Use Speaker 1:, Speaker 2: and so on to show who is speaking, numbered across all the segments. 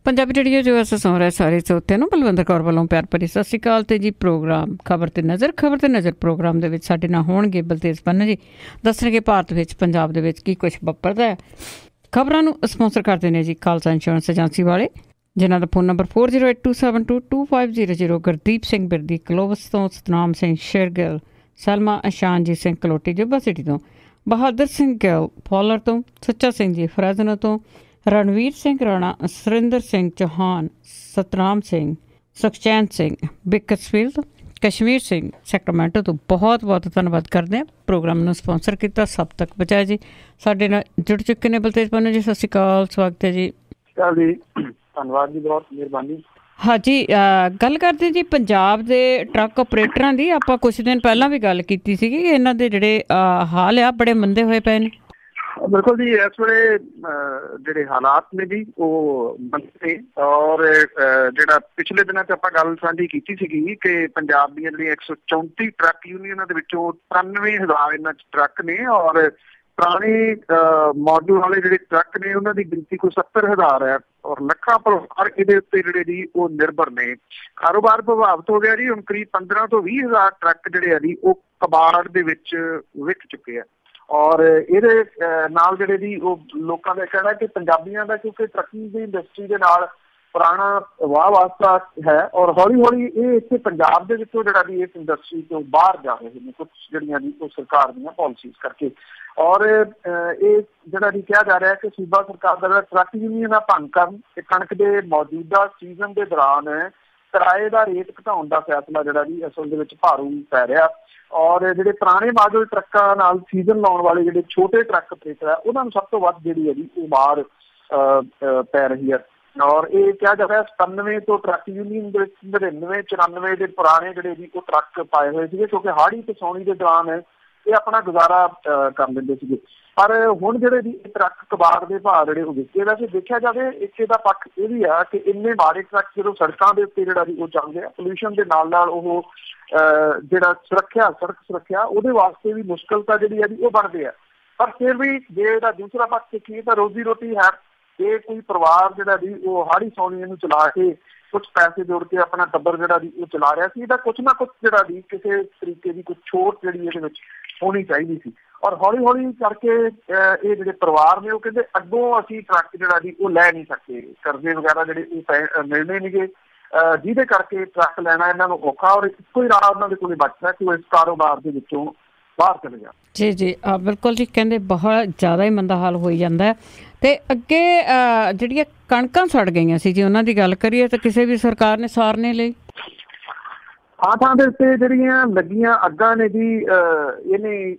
Speaker 1: Punjabi radio जो अस सुन रहे सारे श्रोतिਆਂ ਨੂੰ ਬਲਵਿੰਦਰ ਕੌਰ ਵੱਲੋਂ ਪਿਆਰ ਭਰੀ ਸਤਿ ਸ਼੍ਰੀ ਅਕਾਲ। ਤੇ ਜੀ ਪ੍ਰੋਗਰਾਮ ਖਬਰ ਤੇ ਨਜ਼ਰ ਪ੍ਰੋਗਰਾਮ ਦੇ ਵਿੱਚ ਸਾਡੇ ਨਾਲ ਹੋਣਗੇ ਬਲਤੇਜ ਪੰਨੂ ਜੀ, ਦੱਸਣਗੇ ਭਾਰਤ ਵਿੱਚ ਪੰਜਾਬ ਦੇ ਵਿੱਚ ਕੀ ਕੁਛ ਵਾਪਰਦਾ ਹੈ। ਖਬਰਾਂ ਨੂੰ ਸਪੋਂਸਰ ਕਰਦੇ ਨੇ ਜੀ ਖਾਲਸਾ ਇੰਸ਼ੋਰੈਂਸ ਏਜੰਸੀ ਵਾਲੇ, ਜਿਨ੍ਹਾਂ ਦਾ फ़ोन नंबर 4082722500। ਗੁਰਦੀਪ ਸਿੰਘ ਬਿਰਦੀ ਕਲੋਵਸ ਤੋਂ, ਸਤਨਾਮ ਸਿੰਘ ਸ਼ੇਰਗਿੱਲ, ਸਲਮਾ ਅਸ਼ਾਨਜੀਤ ਸਿੰਘ ਕਲੋਟੀ ਜੁੱਬਾ ਸਿਟੀ ਤੋਂ, ਬਹਾਦਰ ਸਿੰਘ ਗਿੱਲ ਫੌਲਰ ਤੋਂ, ਸੁੱਚਾ ਸਿੰਘ ਜੀ ਫਰੈਜ਼ਨੋ ਤੋਂ, रणवीर सिंह राणा, सुरिंदर सिंह चौहान, सतराम सिंह, सुखचैन सिंह बिकसफील्ड, कश्मीर सिंह सैक्रामेंटो तो बहुत बहुत धन्यवाद करते हैं। प्रोग्राम में स्पॉन्सर किया सब तक बचाया जी। साडे नाल जुड़ चुके हैं बलतेज पन्नू जी, सत श्री अकाल, स्वागत है जी।
Speaker 2: धन्यवाद जी, बहुत मेहरबानी।
Speaker 1: हाँ जी, गल करते जी पंजाब के ट्रक ऑपरेटरां दी। आपां कुछ दिन पहलां भी गल कीती सीगी कि इन्हां दे जिहड़े हाल आ बड़े मंदे होए पे ने।
Speaker 2: बिल्कुल जी, इस वे ਜਿਹੜੇ ਹਾਲਾਤ ਨੇ ਜੀ ਉਹ ਬੰਦੇ ਔਰ ਜਿਹੜਾ ਪਿਛਲੇ ਦਿਨਾਂ 'ਚ ਆਪਾਂ ਗੱਲ ਸਾਂਝੀ ਕੀਤੀ ਸੀਗੀ ਕਿ ਪੰਜਾਬ ਦੀਆਂ ਜਿਹੜੀਆਂ 134 ਟਰੱਕ ਯੂਨੀਅਨਾਂ ਦੇ ਵਿੱਚੋਂ 93,000 ਇਹਨਾਂ 'ਚ ਟਰੱਕ ਨੇ ਔਰ ਪੁਰਾਣੇ ਮਾਡਲ ਵਾਲੇ ਜਿਹੜੇ ਟਰੱਕ ਨੇ ਉਹਨਾਂ ਦੀ ਗਿਣਤੀ ਕੋਈ 70,000 ਹੈ ਔਰ ਲੱਖਾਂ ਪਰਿਵਾਰ ਇਹਦੇ ਉੱਤੇ ਜਿਹੜੇ ਜੀ ਉਹ ਨਿਰਭਰ ਨੇ। ਕਾਰੋਬਾਰ ਪ੍ਰਭਾਵਿਤ ਹੋ ਗਿਆ ਜੀ। ਹੁਣ ਕਰੀਬ 15 ਤੋਂ 20,000 ਟਰੱਕ ਜਿਹੜੇ ਆ ਜੀ ਉਹ ਕਬਾੜ ਦੇ ਵਿੱਚ ਵਿਕ ਚੁੱਕੇ ਆ ਔਰ ਇਹਦੇ ਨਾਲ ਜਿਹੜੇ ਜੀ ਉਹ ਲੋਕਾਂ ਦਾ ਕਹਿਣਾ ਕਿ ਪੰਜਾਬੀਆਂ ਦਾ ਕਿਉਂਕਿ ਟਰੱਕਿੰਗ ਦੀ ਇੰਡਸਟਰੀ ਦੇ ਨਾਲ ਪੁਰਾਣਾ ਵਾਹ ਵਾਸਤਾ ਹੈ ਔਰ ਹੌਲੀ ਹੌਲੀ ਇਹ ਇੱਥੇ ਪੰਜਾਬ ਦੇ ਵਿੱਚੋਂ ਜਿਹੜਾ ਜੀ ਇਸ ਇੰਡਸਟਰੀ ਤੋਂ ਬਾਹਰ ਜਾ ਰਹੇ ਨੇ ਕੁਛ ਜਿਹੜੀਆਂ ਜੀ ਉਹ ਸਰਕਾਰ ਦੀਆਂ ਪਾਲਿਸੀਜ਼ ਕਰਕੇ। ਔਰ ਇਹ ਜਿਹੜਾ ਜੀ ਕਿਹਾ ਜਾ ਰਿਹਾ ਕਿ ਸੂਬਾ ਸਰਕਾਰ ਦਾ ਟਰੱਕ ਯੂਨੀਅਨਾਂ ਭੰਗ ਕਰਨ ਤੇ ਕਣਕ ਦੇ ਮੌਜੂਦਾ ਸੀਜ਼ਨ ਦੇ ਦੌਰਾਨ ਕਿਰਾਏ ਦਾ ਰੇਟ ਘਟਾਉਣ ਦਾ ਫੈਸਲਾ ਜਿਹੜਾ ਜੀ ਅਸਲ ਦੇ ਵਿੱਚ ਭਾਰੂ ਪੈ ਰਿਹਾ ਔਰ ਜਿਹੜੇ ਪੁਰਾਣੇ ਮਾਡਲ ਟਰੱਕਾਂ ਨਾਲ ਸੀਜ਼ਨ ਲਾਉਣ ਵਾਲੇ ਜਿਹੜੇ ਛੋਟੇ ਟਰੱਕ ਆਪਰੇਟਰ ਆ ਉਹਨਾਂ ਨੂੰ ਸਭ ਤੋਂ ਵੱਧ ਜਿਹੜੀ ਹੈ ਜੀ ਉਹ ਮਾਰ ਪੈ ਰਹੀ ਹੈ। ਔਰ ਇਹ ਕਿਹਾ ਜਾ ਰਿਹਾ 97 ਤੋਂ ਟਰੱਕ ਯੂਨੀਅਨ ਦੇ 99 94 ਦੇ ਪੁਰਾਣੇ ਜਿਹੜੇ ਜੀ ਉਹ ਟਰੱਕ ਪਾਏ ਹੋਏ ਸੀਗੇ ਕਿਉਂਕਿ ਹਾੜੀ ਤੇ ਸੌਣੀ ਦੇ ਦੌਰਾਨ ਇਹ ਆਪਣਾ ਗੁਜ਼ਾਰਾ ਕਰ ਲੈਂਦੇ ਸੀਗੇ। ਪਰ ਹੁਣ ਜਿਹੜੇ ਜੀ ਟਰੱਕ ਕਬਾੜ ਦੇ ਭਾਅ ਜਿਹੜੇ ਉਹ ਵਿਕੇ। ਵੈਸੇ ਦੇਖਿਆ ਜਾਵੇ ਇੱਕ ਇਹਦਾ ਪੱਖ ਇਹ ਵੀ ਆ ਕਿ ਇੰਨੇ ਮਾੜੇ ਟਰੱਕ ਜਦੋਂ ਸੜਕਾਂ ਦੇ ਉੱਤੇ ਜਿਹੜਾ ਜੀ ਉਹ ਚੱਲਦੇ ਆ ਪੋਲਿਊਸ਼ਨ ਦੇ ਨਾਲ ਨਾਲ ਉਹ ਜਿਹੜਾ ਸੜਕ ਸੁਰੱਖਿਆ ਉਹਦੇ ਵਾਸਤੇ ਵੀ ਮੁਸ਼ਕਿਲ ਤਾਂ ਜਿਹੜੀ ਹੈ ਜੀ ਉਹ ਬਣਦੇ ਆ। ਪਰ ਫਿਰ ਵੀ ਜੇ ਇਹਦਾ ਦੂਸਰਾ ਪੱਖ ਦੇਖੀਏ ਤਾਂ ਰੋਜ਼ੀ ਰੋਟੀ ਹੈ। ਜੇ ਕੋਈ ਪਰਿਵਾਰ ਜਿਹੜਾ ਜੀ ਉਹ ਹਾੜੀ ਸੌਣੀ ਇਹਨੂੰ ਚਲਾ ਕੇ ਕੁਛ ਪੈਸੇ ਜੋੜ ਕੇ ਆਪਣਾ ਟੱਬਰ ਜਿਹੜਾ ਜੀ ਉਹ ਚਲਾ ਰਿਹਾ ਸੀ, ਇਹਦਾ ਕੁਛ ਨਾ ਕੁਛ ਜਿਹੜਾ ਜੀ ਕਿਸੇ ਤਰੀਕੇ ਦੀ ਕੁਛ ਛੋਟ ਜਿਹੜੀ ਇਹਦੇ ਵਿੱਚ ਹੋਣੀ ਚਾਹੀਦੀ ਸੀ। ਔਰ ਹੌਲੀ ਹੌਲੀ ਕਰਕੇ ਇਹ ਜਿਹੜੇ ਪਰਿਵਾਰ ਨੇ ਉਹ ਕਹਿੰਦੇ ਅੱਗੋਂ ਅਸੀਂ ਟਰੱਕ ਜਿਹੜਾ ਜੀ ਉਹ ਲੈ ਨਹੀਂ ਸਕਦੇ, ਕਰਜ਼ੇ ਵਗੈਰਾ ਜਿਹੜੇ ਉਹ ਮਿਲਣੇ ਨਹੀਂਗੇ ਜਿਹਦੇ ਕਰਕੇ ਟਰੱਕ ਲੈਣਾ ਇਹਨਾਂ ਨੂੰ ਔਖਾ ਔਰ ਇੱਕੋ ਹੀ ਰਾਹ ਉਹਨਾਂ ਦੇ ਕੋਲ ਬਚਦਾ ਕਿ ਉਹ ਇਸ ਕਾਰੋਬਾਰ ਦੇ ਵਿੱਚੋਂ ਬਾਹਰ ਚਲੇ ਜਾਣ।
Speaker 1: ਜੀ ਜੀ ਬਿਲਕੁਲ ਜੀ, ਕਹਿੰਦੇ ਬਹੁਤ ਜ਼ਿਆਦਾ ਹੀ ਮੰਦਾ ਹਾਲ ਹੋਈ ਜਾਂਦਾ। ਤੇ ਅੱਗੇ ਜਿਹੜੀਆਂ ਕਣਕਾਂ ਸੜ ਗਈਆਂ ਸੀ ਜੀ ਉਹਨਾਂ ਦੀ ਗੱਲ ਕਰੀਏ ਤਾਂ ਕਿਸੇ ਵੀ ਸਰਕਾਰ ਨੇ ਸਾਰਨੇ ਲਈ
Speaker 2: ਥਾਂ ਦੇ ਉੱਤੇ ਜਿਹੜੀਆਂ ਲੱਗੀਆਂ ਅੱਗਾਂ ਨੇ ਜੀ ਇਹਨੇ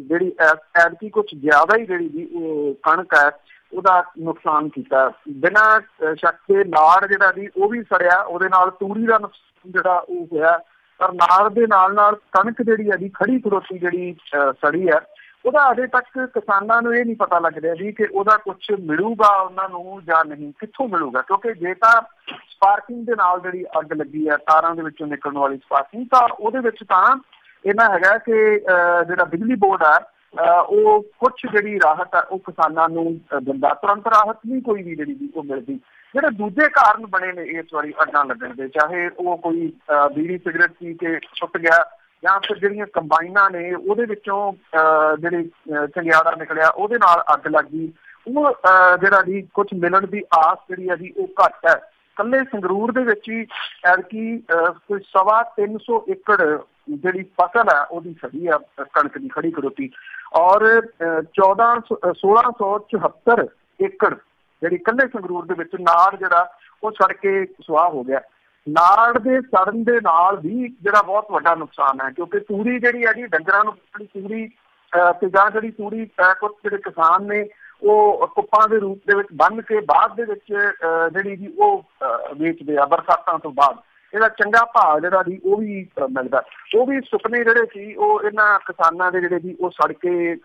Speaker 2: ਜਿਹੜੀ ਐਤਕੀ ਕੁਛ ਜ਼ਿਆਦਾ ਹੀ ਜਿਹੜੀ ਜੀ ਉਹ ਕਣਕ ਹੈ ਉਹਦਾ ਨੁਕਸਾਨ ਕੀਤਾ। ਬਿਨਾਂ ਸ਼ੱਕ ਦੇ ਨਾੜ ਜਿਹੜਾ ਜੀ ਉਹ ਵੀ ਸੜਿਆ, ਉਹਦੇ ਨਾਲ ਤੂੜੀ ਦਾ ਨੁਕਸਾਨ ਜਿਹੜਾ ਉਹ ਹੋਇਆ। ਪਰ ਨਾੜ ਦੇ ਨਾਲ ਨਾਲ ਕਣਕ ਜਿਹੜੀ ਹੈ ਜੀ ਖੜੀ ਖੜੋਤੀ ਜਿਹੜੀ ਸੜੀ ਹੈ ਉਹਦਾ ਅਜੇ ਤੱਕ ਕਿਸਾਨਾਂ ਨੂੰ ਇਹ ਨਹੀਂ ਪਤਾ ਲੱਗ ਰਿਹਾ ਜੀ ਕਿ ਉਹਦਾ ਕੁਛ ਮਿਲੂਗਾ ਉਹਨਾਂ ਨੂੰ ਜਾਂ ਨਹੀਂ, ਕਿੱਥੋਂ ਮਿਲੂਗਾ। ਕਿਉਂਕਿ ਜੇ ਤਾਂ ਸਪਾਰਕਿੰਗ ਦੇ ਨਾਲ ਜਿਹੜੀ ਅੱਗ ਲੱਗੀ ਹੈ ਤਾਰਾਂ ਦੇ ਵਿੱਚੋਂ ਨਿਕਲਣ ਵਾਲੀ ਸਪਾਰਕਿੰਗ, ਤਾਂ ਉਹਦੇ ਵਿੱਚ ਤਾਂ ਇਹਨਾਂ ਹੈਗਾ ਕਿ ਜਿਹੜਾ ਬਿਜਲੀ ਬੋਰਡ ਹੈ ਉਹ ਕੁਛ ਜਿਹੜੀ ਰਾਹਤ ਹੈ ਉਹ ਕਿਸਾਨਾਂ ਨੂੰ ਦਿੰਦਾ, ਤੁਰੰਤ ਰਾਹਤ ਨਹੀਂ ਕੋਈ ਵੀ ਜਿਹੜੀ ਉਹ ਮਿਲਦੀ। ਜਿਹੜੇ ਦੂਜੇ ਕਾਰਨ ਬਣੇ ਨੇ ਇਸ ਵਾਰੀ ਅੱਗਾਂ ਲੱਗਣ ਦੇ, ਚਾਹੇ ਉਹ ਕੋਈ ਬੀੜੀ ਸਿਗਰਟ ਪੀ ਕੇ ਛੁੱਟ ਗਿਆ ਜਾਂ ਫਿਰ ਜਿਹੜੀਆਂ ਕੰਬਾਈਨਾਂ ਨੇ ਉਹਦੇ ਵਿੱਚੋਂ ਜਿਹੜੀ ਚੰਗਿਆੜਾ ਨਿਕਲਿਆ ਉਹਦੇ ਨਾਲ ਅੱਗ ਲੱਗ ਗਈ, ਉਹ ਜਿਹੜਾ ਜੀ ਕੁਛ ਮਿਲਣ ਦੀ ਆਸ ਜਿਹੜੀ ਹੈ ਜੀ ਉਹ ਘੱਟ ਹੈ। ਇਕੱਲੇ ਸੰਗਰੂਰ ਦੇ ਵਿੱਚ ਹੀ ਐਤਕੀ ਕੋਈ 325 ਏਕੜ ਜਿਹੜੀ ਫਸਲ ਹੈ ਉਹਦੀ ਸੜੀ ਆ ਕਣਕ ਦੀ ਖੜੀ ਖੜੋਤੀ ਔਰ 1674 ਏਕੜ ਜਿਹੜੀ ਇਕੱਲੇ ਸੰਗਰੂਰ ਦੇ ਵਿੱਚ ਨਾੜ ਜਿਹੜਾ ਉਹ ਸੜ ਕੇ ਸੁਆਹ ਹੋ ਗਿਆ। ਨਾੜ ਦੇ ਸੜਨ ਦੇ ਨਾਲ ਵੀ ਜਿਹੜਾ ਬਹੁਤ ਵੱਡਾ ਨੁਕਸਾਨ ਹੈ ਕਿਉਂਕਿ ਤੂੜੀ ਜਿਹੜੀ ਹੈ ਜੀ ਡੰਗਰਾਂ ਨੂੰ ਤੂੜੀ ਤੇ ਜਾਂ ਜਿਹੜੀ ਤੂੜੀ ਕੁਛ ਜਿਹੜੇ ਕਿਸਾਨ ਨੇ ਉਹ ਕੁੱਪਾਂ ਦੇ ਰੂਪ ਦੇ ਵਿੱਚ ਬੰਨ੍ਹ ਕੇ ਬਾਅਦ ਦੇ ਵਿੱਚ ਜਿਹੜੀ ਜੀ ਉਹ ਵੇਚਦੇ ਆ ਬਰਸਾਤਾਂ ਤੋਂ ਬਾਅਦ। ਇਹਦਾ ਚੰਗਾ ਭਾਅ ਜਿਹੜਾ ਜੀ ਉਹ ਵੀ ਮਿਲਦਾ। ਉਹ ਵੀ ਸੁਪਨੇ ਜਿਹੜੇ ਸੀ ਉਹ ਇਹਨਾਂ ਕਿਸਾਨਾਂ ਦੇ ਜਿਹੜੇ ਜੀ ਉਹ ਸੜ ਕੇ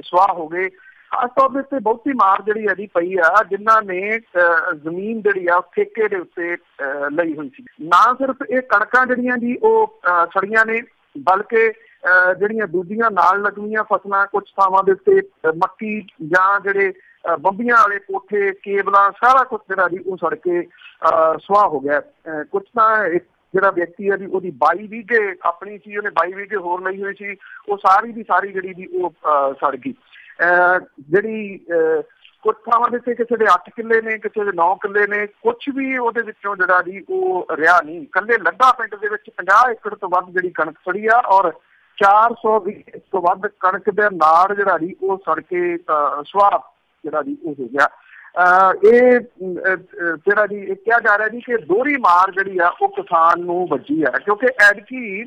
Speaker 2: ਸੁਆਹ ਹੋ ਗਏ। ਖਾਸ ਤੌਰ ਦੇ ਉੱਤੇ ਬਹੁਤੀ ਮਾਰ ਜਿਹੜੀ ਹੈ ਜੀ ਪਈ ਆ ਜਿਨ੍ਹਾਂ ਨੇ ਜ਼ਮੀਨ ਜਿਹੜੀ ਆ ਠੇਕੇ ਦੇ ਉੱਤੇ ਲਈ ਹੋਈ ਸੀ। ਨਾ ਸਿਰਫ ਇਹ ਕਣਕਾਂ ਜਿਹੜੀਆਂ ਜੀ ਉਹ ਸੜੀਆਂ ਨੇ ਬਲਕਿ ਜਿਹੜੀਆਂ ਦੂਜੀਆਂ ਨਾਲ ਲੱਗੀਆਂ ਫਸਲਾਂ ਕੁਛ ਥਾਵਾਂ ਦੇ ਉੱਤੇ ਮੱਕੀ ਜਾਂ ਜਿਹੜੇ ਬੰਬੀਆਂ ਵਾਲੇ ਕੋਠੇ, ਕੇਬਲਾਂ, ਸਾਰਾ ਕੁਛ ਜਿਹੜਾ ਜੀ ਉਹ ਸੜ ਕੇ ਸੁਆਹ ਹੋ ਗਿਆ। ਕੁਛ ਤਾਂ ਇੱਕ ਜਿਹੜਾ ਵਿਅਕਤੀ ਹੈ ਜੀ ਉਹਦੀ 22 ਵੀਘੇ ਆਪਣੀ ਸੀ, ਉਹਨੇ 22 ਵੀਘੇ ਹੋਰ ਲਈ ਹੋਈ ਸੀ, ਉਹ ਸਾਰੀ ਦੀ ਸਾਰੀ ਜਿਹੜੀ ਜੀ ਉਹ ਸੜ ਗਈ। ਜਿਹੜੀ ਕੁਛ ਥਾਵਾਂ ਦੇ ਕਿਸੇ ਦੇ 8 ਕਿੱਲੇ ਨੇ, ਕਿਸੇ ਦੇ 9 ਕਿੱਲੇ ਨੇ, ਕੁਛ ਵੀ ਉਹਦੇ ਵਿੱਚੋਂ ਜਿਹੜਾ ਜੀ ਉਹ ਰਿਹਾ ਨਹੀਂ। ਇਕੱਲੇ ਲੱਡਾ ਪਿੰਡ ਦੇ ਵਿੱਚ 50 ਏਕੜ ਤੋਂ ਵੱਧ ਜਿਹੜੀ ਕਣਕ ਸੜੀ ਆ, ਔਰ 420 ਤੋਂ ਵੱਧ ਕਣਕ ਦੇ ਨਾੜ ਜਿਹੜਾ ਜੀ ਉਹ ਸੜ ਕੇ ਸੁਆਹ ਜਿਹੜਾ ਜੀ ਉਹ ਹੋ ਗਿਆ। ਇਹ ਜਿਹੜਾ ਜੀ ਇਹ ਕਿਹਾ ਜਾ ਰਿਹਾ ਜੀ ਕਿ ਦੋਹਰੀ ਮਾਰ ਜਿਹੜੀ ਆ ਉਹ ਕਿਸਾਨ ਨੂੰ ਵੱਜੀ ਹੈ, ਕਿਉਂਕਿ ਐਤਕੀ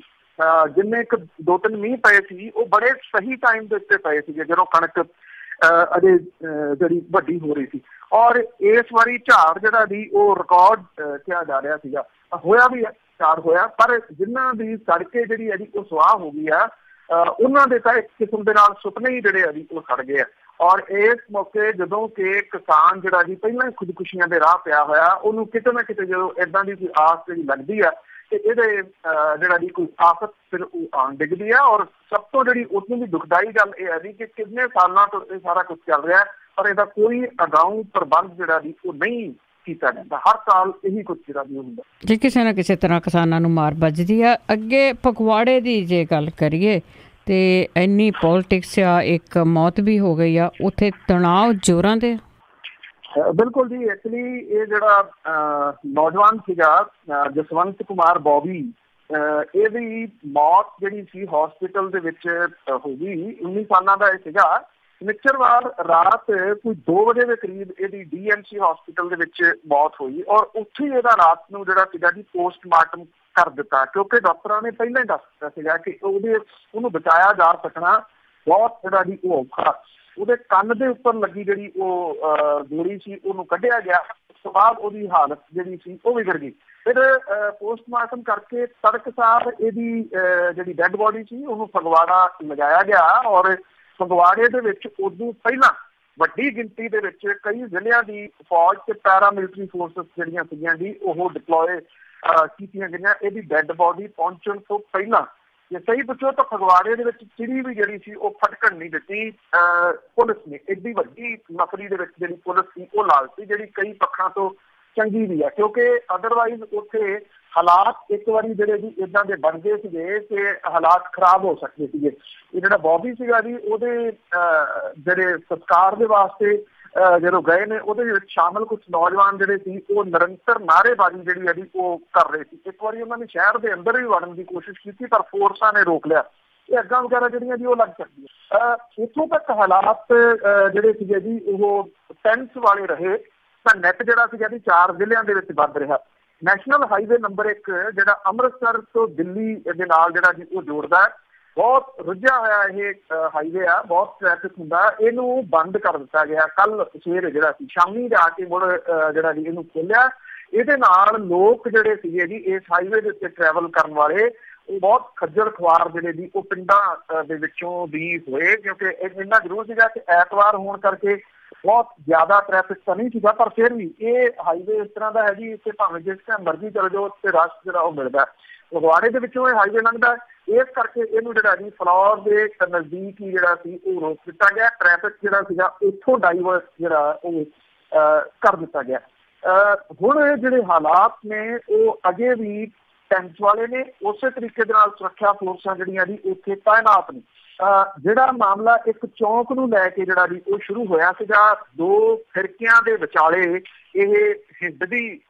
Speaker 2: ਜਿੰਨੇ 2-3 ਮੀਂਹ ਪਏ ਸੀ ਉਹ ਬੜੇ ਸਹੀ ਟਾਈਮ ਦੇ ਉੱਤੇ ਪਏ ਸੀਗੇ, ਜਦੋਂ ਕਣਕ ਅਜੇ ਜਿਹੜੀ ਵੱਡੀ ਹੋ ਰਹੀ ਸੀ। ਔਰ ਇਸ ਵਾਰੀ ਝਾੜ ਜਿਹੜਾ ਜੀ ਉਹ ਰਿਕਾਰਡ ਕਿਹਾ ਜਾ ਰਿਹਾ ਸੀਗਾ, ਹੋਇਆ ਵੀ ਝਾੜ ਹੋਇਆ, ਪਰ ਜਿਨ੍ਹਾਂ ਦੀ ਸੜਕੇ ਜਿਹੜੀ ਹੈ ਜੀ ਉਹ ਸੁਆਹ ਹੋ ਗਈ ਆ, ਉਹਨਾਂ ਦੇ ਤਾਂ ਇੱਕ ਕਿਸਮ ਦੇ ਨਾਲ ਸੁਪਨੇ ਹੀ ਜਿਹੜੇ ਆ ਜੀ ਉਹ ਸੜ ਗਏ ਆ। ਔਰ ਇਸ ਮੌਕੇ ਜਦੋਂ ਕਿ ਕਿਸਾਨ ਜਿਹੜਾ ਜੀ ਪਹਿਲਾਂ ਹੀ ਖੁਦਕੁਸ਼ੀਆਂ ਦੇ ਰਾਹ ਪਿਆ ਹੋਇਆ, ਉਹਨੂੰ ਕਿਤੇ ਨਾ ਕਿਤੇ ਜਦੋਂ ਏਦਾਂ ਦੀ ਕੋਈ ਆਸ ਜਿਹੜੀ ਲੱਗਦੀ ਆ ਤੇ ਇਹਦੇ ਜਿਹੜਾ ਜੀ ਕੋਈ ਆਫਤ ਫਿਰ ਉਹ ਆਣ ਡਿੱਗਦੀ ਆ। ਔਰ ਸਭ ਤੋਂ ਜਿਹੜੀ ਉਸਨੂੰ ਵੀ ਦੁਖਦਾਈ ਗੱਲ ਇਹ ਹੈ ਜੀ ਕਿ ਕਿੰਨੇ ਸਾਲਾਂ ਤੋਂ ਇਹ ਸਾਰਾ ਕੁਛ ਚੱਲ ਰਿਹਾ, ਪਰ ਇਹਦਾ ਕੋਈ ਅਗਾਊਂ ਪ੍ਰਬੰਧ ਜਿਹੜਾ ਜੀ ਉਹ ਨਹੀਂ ਕੀਤਾ ਜਾਂਦਾ। ਹਰ ਸਾਲ ਇਹੀ ਕੁਛ ਜਿਹੜਾ ਵੀ ਹੁੰਦਾ
Speaker 1: ਜੀ, ਕਿਸੇ ਨਾ ਕਿਸੇ ਤਰ੍ਹਾਂ ਕਿਸਾਨਾਂ ਨੂੰ ਮਾਰ ਵੱਜਦੀ ਆ। ਅੱਗੇ ਫਗਵਾੜੇ ਦੀ ਜੇ ਗੱਲ ਕਰੀਏ ਤੇ ਇੰਨੀ ਪੋਲੀਟਿਕਸ ਆ, ਇੱਕ ਮੌਤ ਵੀ ਹੋ ਗਈ ਆ ਉੱਥੇ, ਤਣਾਅ ਜ਼ੋਰਾਂ ਦੇ।
Speaker 2: ਬਿਲਕੁਲ ਜੀ, ਐਕਚੁਅਲੀ ਇਹ ਜਿਹੜਾ ਨੌਜਵਾਨ ਸੀਗਾ ਜਸਵੰਤ ਕੁਮਾਰ ਬੋਬੀ, ਇਹਦੀ ਮੌਤ ਜਿਹੜੀ ਸੀ ਹੌਸਪੀਟਲ ਦੇ ਵਿੱਚ ਹੋ ਗਈ। 19 ਸਾਲਾਂ ਦਾ ਇਹ ਸੀਗਾ। ਨਿਚਰਵਾਰ ਰਾਤ ਕੋਈ 2 ਵਜੇ ਦੇ ਕਰੀਬ ਇਹਦੀ DMC ਹੌਸਪੀਟਲ ਦੇ ਵਿੱਚ ਮੌਤ ਹੋਈ, ਔਰ ਉੱਥੇ ਇਹਦਾ ਰਾਤ ਨੂੰ ਜਿਹੜਾ ਸੀਗਾ ਜੀ ਪੋਸਟਮਾਰਟਮ ਕਰ ਦਿੱਤਾ, ਕਿਉਂਕਿ ਡਾਕਟਰਾਂ ਨੇ ਪਹਿਲਾਂ ਹੀ ਦੱਸ ਦਿੱਤਾ ਸੀਗਾ ਕਿ ਉਹਨੂੰ ਬਚਾਇਆ ਜਾ ਸਕਣਾ ਬਹੁਤ ਜਿਹੜਾ ਜੀ ਉਹ ਔਖਾ। ਉਹਦੇ ਕੰਨ ਦੇ ਉੱਪਰ ਲੱਗੀ ਜਿਹੜੀ ਉਹ ਗੋਲੀ ਸੀ ਉਹਨੂੰ ਕੱਢਿਆ ਗਿਆ, ਉਸ ਤੋਂ ਬਾਅਦ ਉਹਦੀ ਹਾਲਤ ਜਿਹੜੀ ਸੀ ਉਹ ਵਿਗੜ ਗਈ। ਫਿਰ ਪੋਸਟਮਾਰਟਮ ਕਰਕੇ ਤੜਕਸਾਰ ਇਹਦੀ ਜਿਹੜੀ ਡੈਡ ਬੋਡੀ ਸੀ ਉਹਨੂੰ ਫਗਵਾੜਾ ਲਿਜਾਇਆ ਗਿਆ, ਔਰ ਫਗਵਾੜੇ ਦੇ ਵਿੱਚ ਉਦੋਂ ਪਹਿਲਾਂ ਵੱਡੀ ਗਿਣਤੀ ਦੇ ਵਿੱਚ ਕਈ ਜ਼ਿਲ੍ਹਿਆਂ ਦੀ ਫੌਜ ਤੇ ਪੈਰਾਮਿਲਟਰੀ ਫੋਰਸਿਸ ਜਿਹੜੀਆਂ ਸੀਗੀਆਂ ਜੀ ਉਹ ਡਿਪਲੋਏ ਕੀਤੀਆਂ ਗਈਆਂ ਇਹਦੀ ਡੈਡ ਬੋਡੀ ਪਹੁੰਚਣ ਤੋਂ ਪਹਿਲਾਂ। ਜੇ ਸਹੀ ਪੁੱਛੋ ਤਾਂ ਫਗਵਾੜੇ ਦੇ ਵਿੱਚ ਚਿੜੀ ਵੀ ਜਿਹੜੀ ਸੀ ਉਹ ਫਟਕਣ ਨਹੀਂ ਦਿੱਤੀ ਪੁਲਿਸ ਨੇ। ਐਡੀ ਵੱਡੀ ਨਫਰੀ ਦੇ ਵਿੱਚ ਜਿਹੜੀ ਪੁਲਿਸ ਸੀ ਉਹ ਲਾਲ ਸੀ, ਜਿਹੜੀ ਕਈ ਪੱਖਾਂ ਤੋਂ ਚੰਗੀ ਵੀ ਹੈ, ਕਿਉਂਕਿ ਅਦਰਵਾਈਜ਼ ਉੱਥੇ ਹਾਲਾਤ ਇੱਕ ਵਾਰੀ ਜਿਹੜੇ ਜੀ ਇੱਦਾਂ ਦੇ ਬਣ ਗਏ ਸੀਗੇ ਕਿ ਹਾਲਾਤ ਖਰਾਬ ਹੋ ਸਕਦੇ ਸੀਗੇ। ਇਹ ਜਿਹੜਾ ਬੋਬੀ ਸੀਗਾ ਜੀ ਉਹਦੇ ਜਿਹੜੇ ਸੰਸਕਾਰ ਦੇ ਵਾਸਤੇ ਜਦੋਂ ਗਏ ਨੇ ਉਹਦੇ ਵਿੱਚ ਸ਼ਾਮਲ ਕੁਛ ਨੌਜਵਾਨ ਜਿਹੜੇ ਸੀ ਉਹ ਨਿਰੰਤਰ ਨਾਅਰੇਬਾਜ਼ੀ ਜਿਹੜੀ ਹੈ ਜੀ ਉਹ ਕਰ ਰਹੇ ਸੀ। ਇੱਕ ਵਾਰੀ ਉਹਨਾਂ ਨੇ ਸ਼ਹਿਰ ਦੇ ਅੰਦਰ ਵੀ ਵੜਨ ਦੀ ਕੋਸ਼ਿਸ਼ ਕੀਤੀ, ਪਰ ਫੋਰਸਾਂ ਨੇ ਰੋਕ ਲਿਆ। ਇਹ ਅੱਗਾਂ ਵਗੈਰਾ ਜਿਹੜੀਆਂ ਜੀ ਉਹ ਲੱਗ ਸਕਦੀਆਂ। ਇੱਥੋਂ ਤੱਕ ਹਾਲਾਤ ਜਿਹੜੇ ਸੀਗੇ ਜੀ ਉਹ ਟੈਂਸ ਵਾਲੇ ਰਹੇ। ਤਾਂ ਨੈਟ ਜਿਹੜਾ ਸੀਗਾ ਜੀ 4 ਜ਼ਿਲ੍ਹਿਆਂ ਦੇ ਵਿੱਚ ਵੱਧ ਰਿਹਾ। ਨੈਸ਼ਨਲ ਹਾਈਵੇ ਨੰਬਰ 1 ਜਿਹੜਾ ਅੰਮ੍ਰਿਤਸਰ ਤੋਂ ਦਿੱਲੀ ਦੇ ਨਾਲ ਜਿਹੜਾ ਜੀ ਉਹ ਜੋੜਦਾ, ਬਹੁਤ ਰੁੱਝਿਆ ਹੋਇਆ ਇਹ ਹਾਈਵੇ ਆ, ਬਹੁਤ ਟ੍ਰੈਫਿਕ ਹੁੰਦਾ। ਇਹਨੂੰ ਬੰਦ ਕਰ ਦਿੱਤਾ ਗਿਆ ਕੱਲ ਸਵੇਰੇ, ਜਿਹੜਾ ਸੀ ਸ਼ਾਮੀ ਜਾ ਕੇ ਮੁੜ ਜਿਹੜਾ ਜੀ ਇਹਨੂੰ ਖੋਲਿਆ। ਇਹਦੇ ਨਾਲ ਲੋਕ ਜਿਹੜੇ ਸੀਗੇ ਜੀ ਇਸ ਹਾਈਵੇ ਦੇ ਉੱਤੇ ਟਰੈਵਲ ਕਰਨ ਵਾਲੇ ਉਹ ਬਹੁਤ ਖੱਜਲ ਖੁਆਰ ਜਿਹੜੇ ਜੀ ਉਹ ਪਿੰਡਾਂ ਦੇ ਵਿੱਚੋਂ ਵੀ ਹੋਏ, ਕਿਉਂਕਿ ਇੰਨਾ ਜ਼ਰੂਰ ਸੀਗਾ ਕਿ ਐਤਵਾਰ ਹੋਣ ਕਰਕੇ ਬਹੁਤ ਜ਼ਿਆਦਾ ਟ੍ਰੈਫਿਕ ਤਾਂ ਨਹੀਂ ਸੀਗਾ, ਪਰ ਫਿਰ ਵੀ ਇਹ ਹਾਈਵੇ ਇਸ ਤਰ੍ਹਾਂ ਦਾ ਹੈ ਜੀ ਇੱਥੇ ਭਾਵੇਂ ਜਿਸ ਟਾਈਮ ਮਰਜ਼ੀ ਚਲੇ ਜਾਓ ਤੇ ਰਸ਼ ਜਿਹੜਾ ਉਹ ਮਿਲਦਾ। ਫਗਵਾੜੇ ਦੇ ਵਿੱਚੋਂ ਇਹ ਹਾਈਵੇ ਲੰਘਦਾ, ਇਸ ਕਰਕੇ ਇਹਨੂੰ ਜਿਹੜਾ ਜੀ ਫਲੌਰ ਦੇ ਨਜ਼ਦੀਕ ਹੀ ਜਿਹੜਾ ਸੀ ਉਹ ਰੋਕ ਦਿੱਤਾ ਗਿਆ। ਟ੍ਰੈਫਿਕ ਜਿਹੜਾ ਸੀਗਾ ਇੱਥੋਂ ਡਾਈਵਰਟ ਜਿਹੜਾ ਉਹ ਕਰ ਦਿੱਤਾ ਗਿਆ। ਹੁਣ ਜਿਹੜੇ ਹਾਲਾਤ ਨੇ ਉਹ ਅਜੇ ਵੀ ਟੈਂਸ ਵਾਲੇ ਨੇ। ਉਸੇ ਤਰੀਕੇ ਦੇ ਨਾਲ ਸੁਰੱਖਿਆ ਫੋਰਸਾਂ ਜਿਹੜੀਆਂ ਜੀ ਉੱਥੇ ਤਾਇਨਾਤ ਨੇ। ਜਿਹੜਾ ਮਾਮਲਾ ਇੱਕ ਚੌਂਕ ਨੂੰ ਲੈ ਕੇ ਜਿਹੜਾ ਜੀ ਉਹ ਸ਼ੁਰੂ ਹੋਇਆ ਸੀਗਾ, 2 ਫਿਰਕਿਆਂ ਦੇ ਵਿਚਾਲੇ ਇਹ ਹਿੱਡ ਦੀ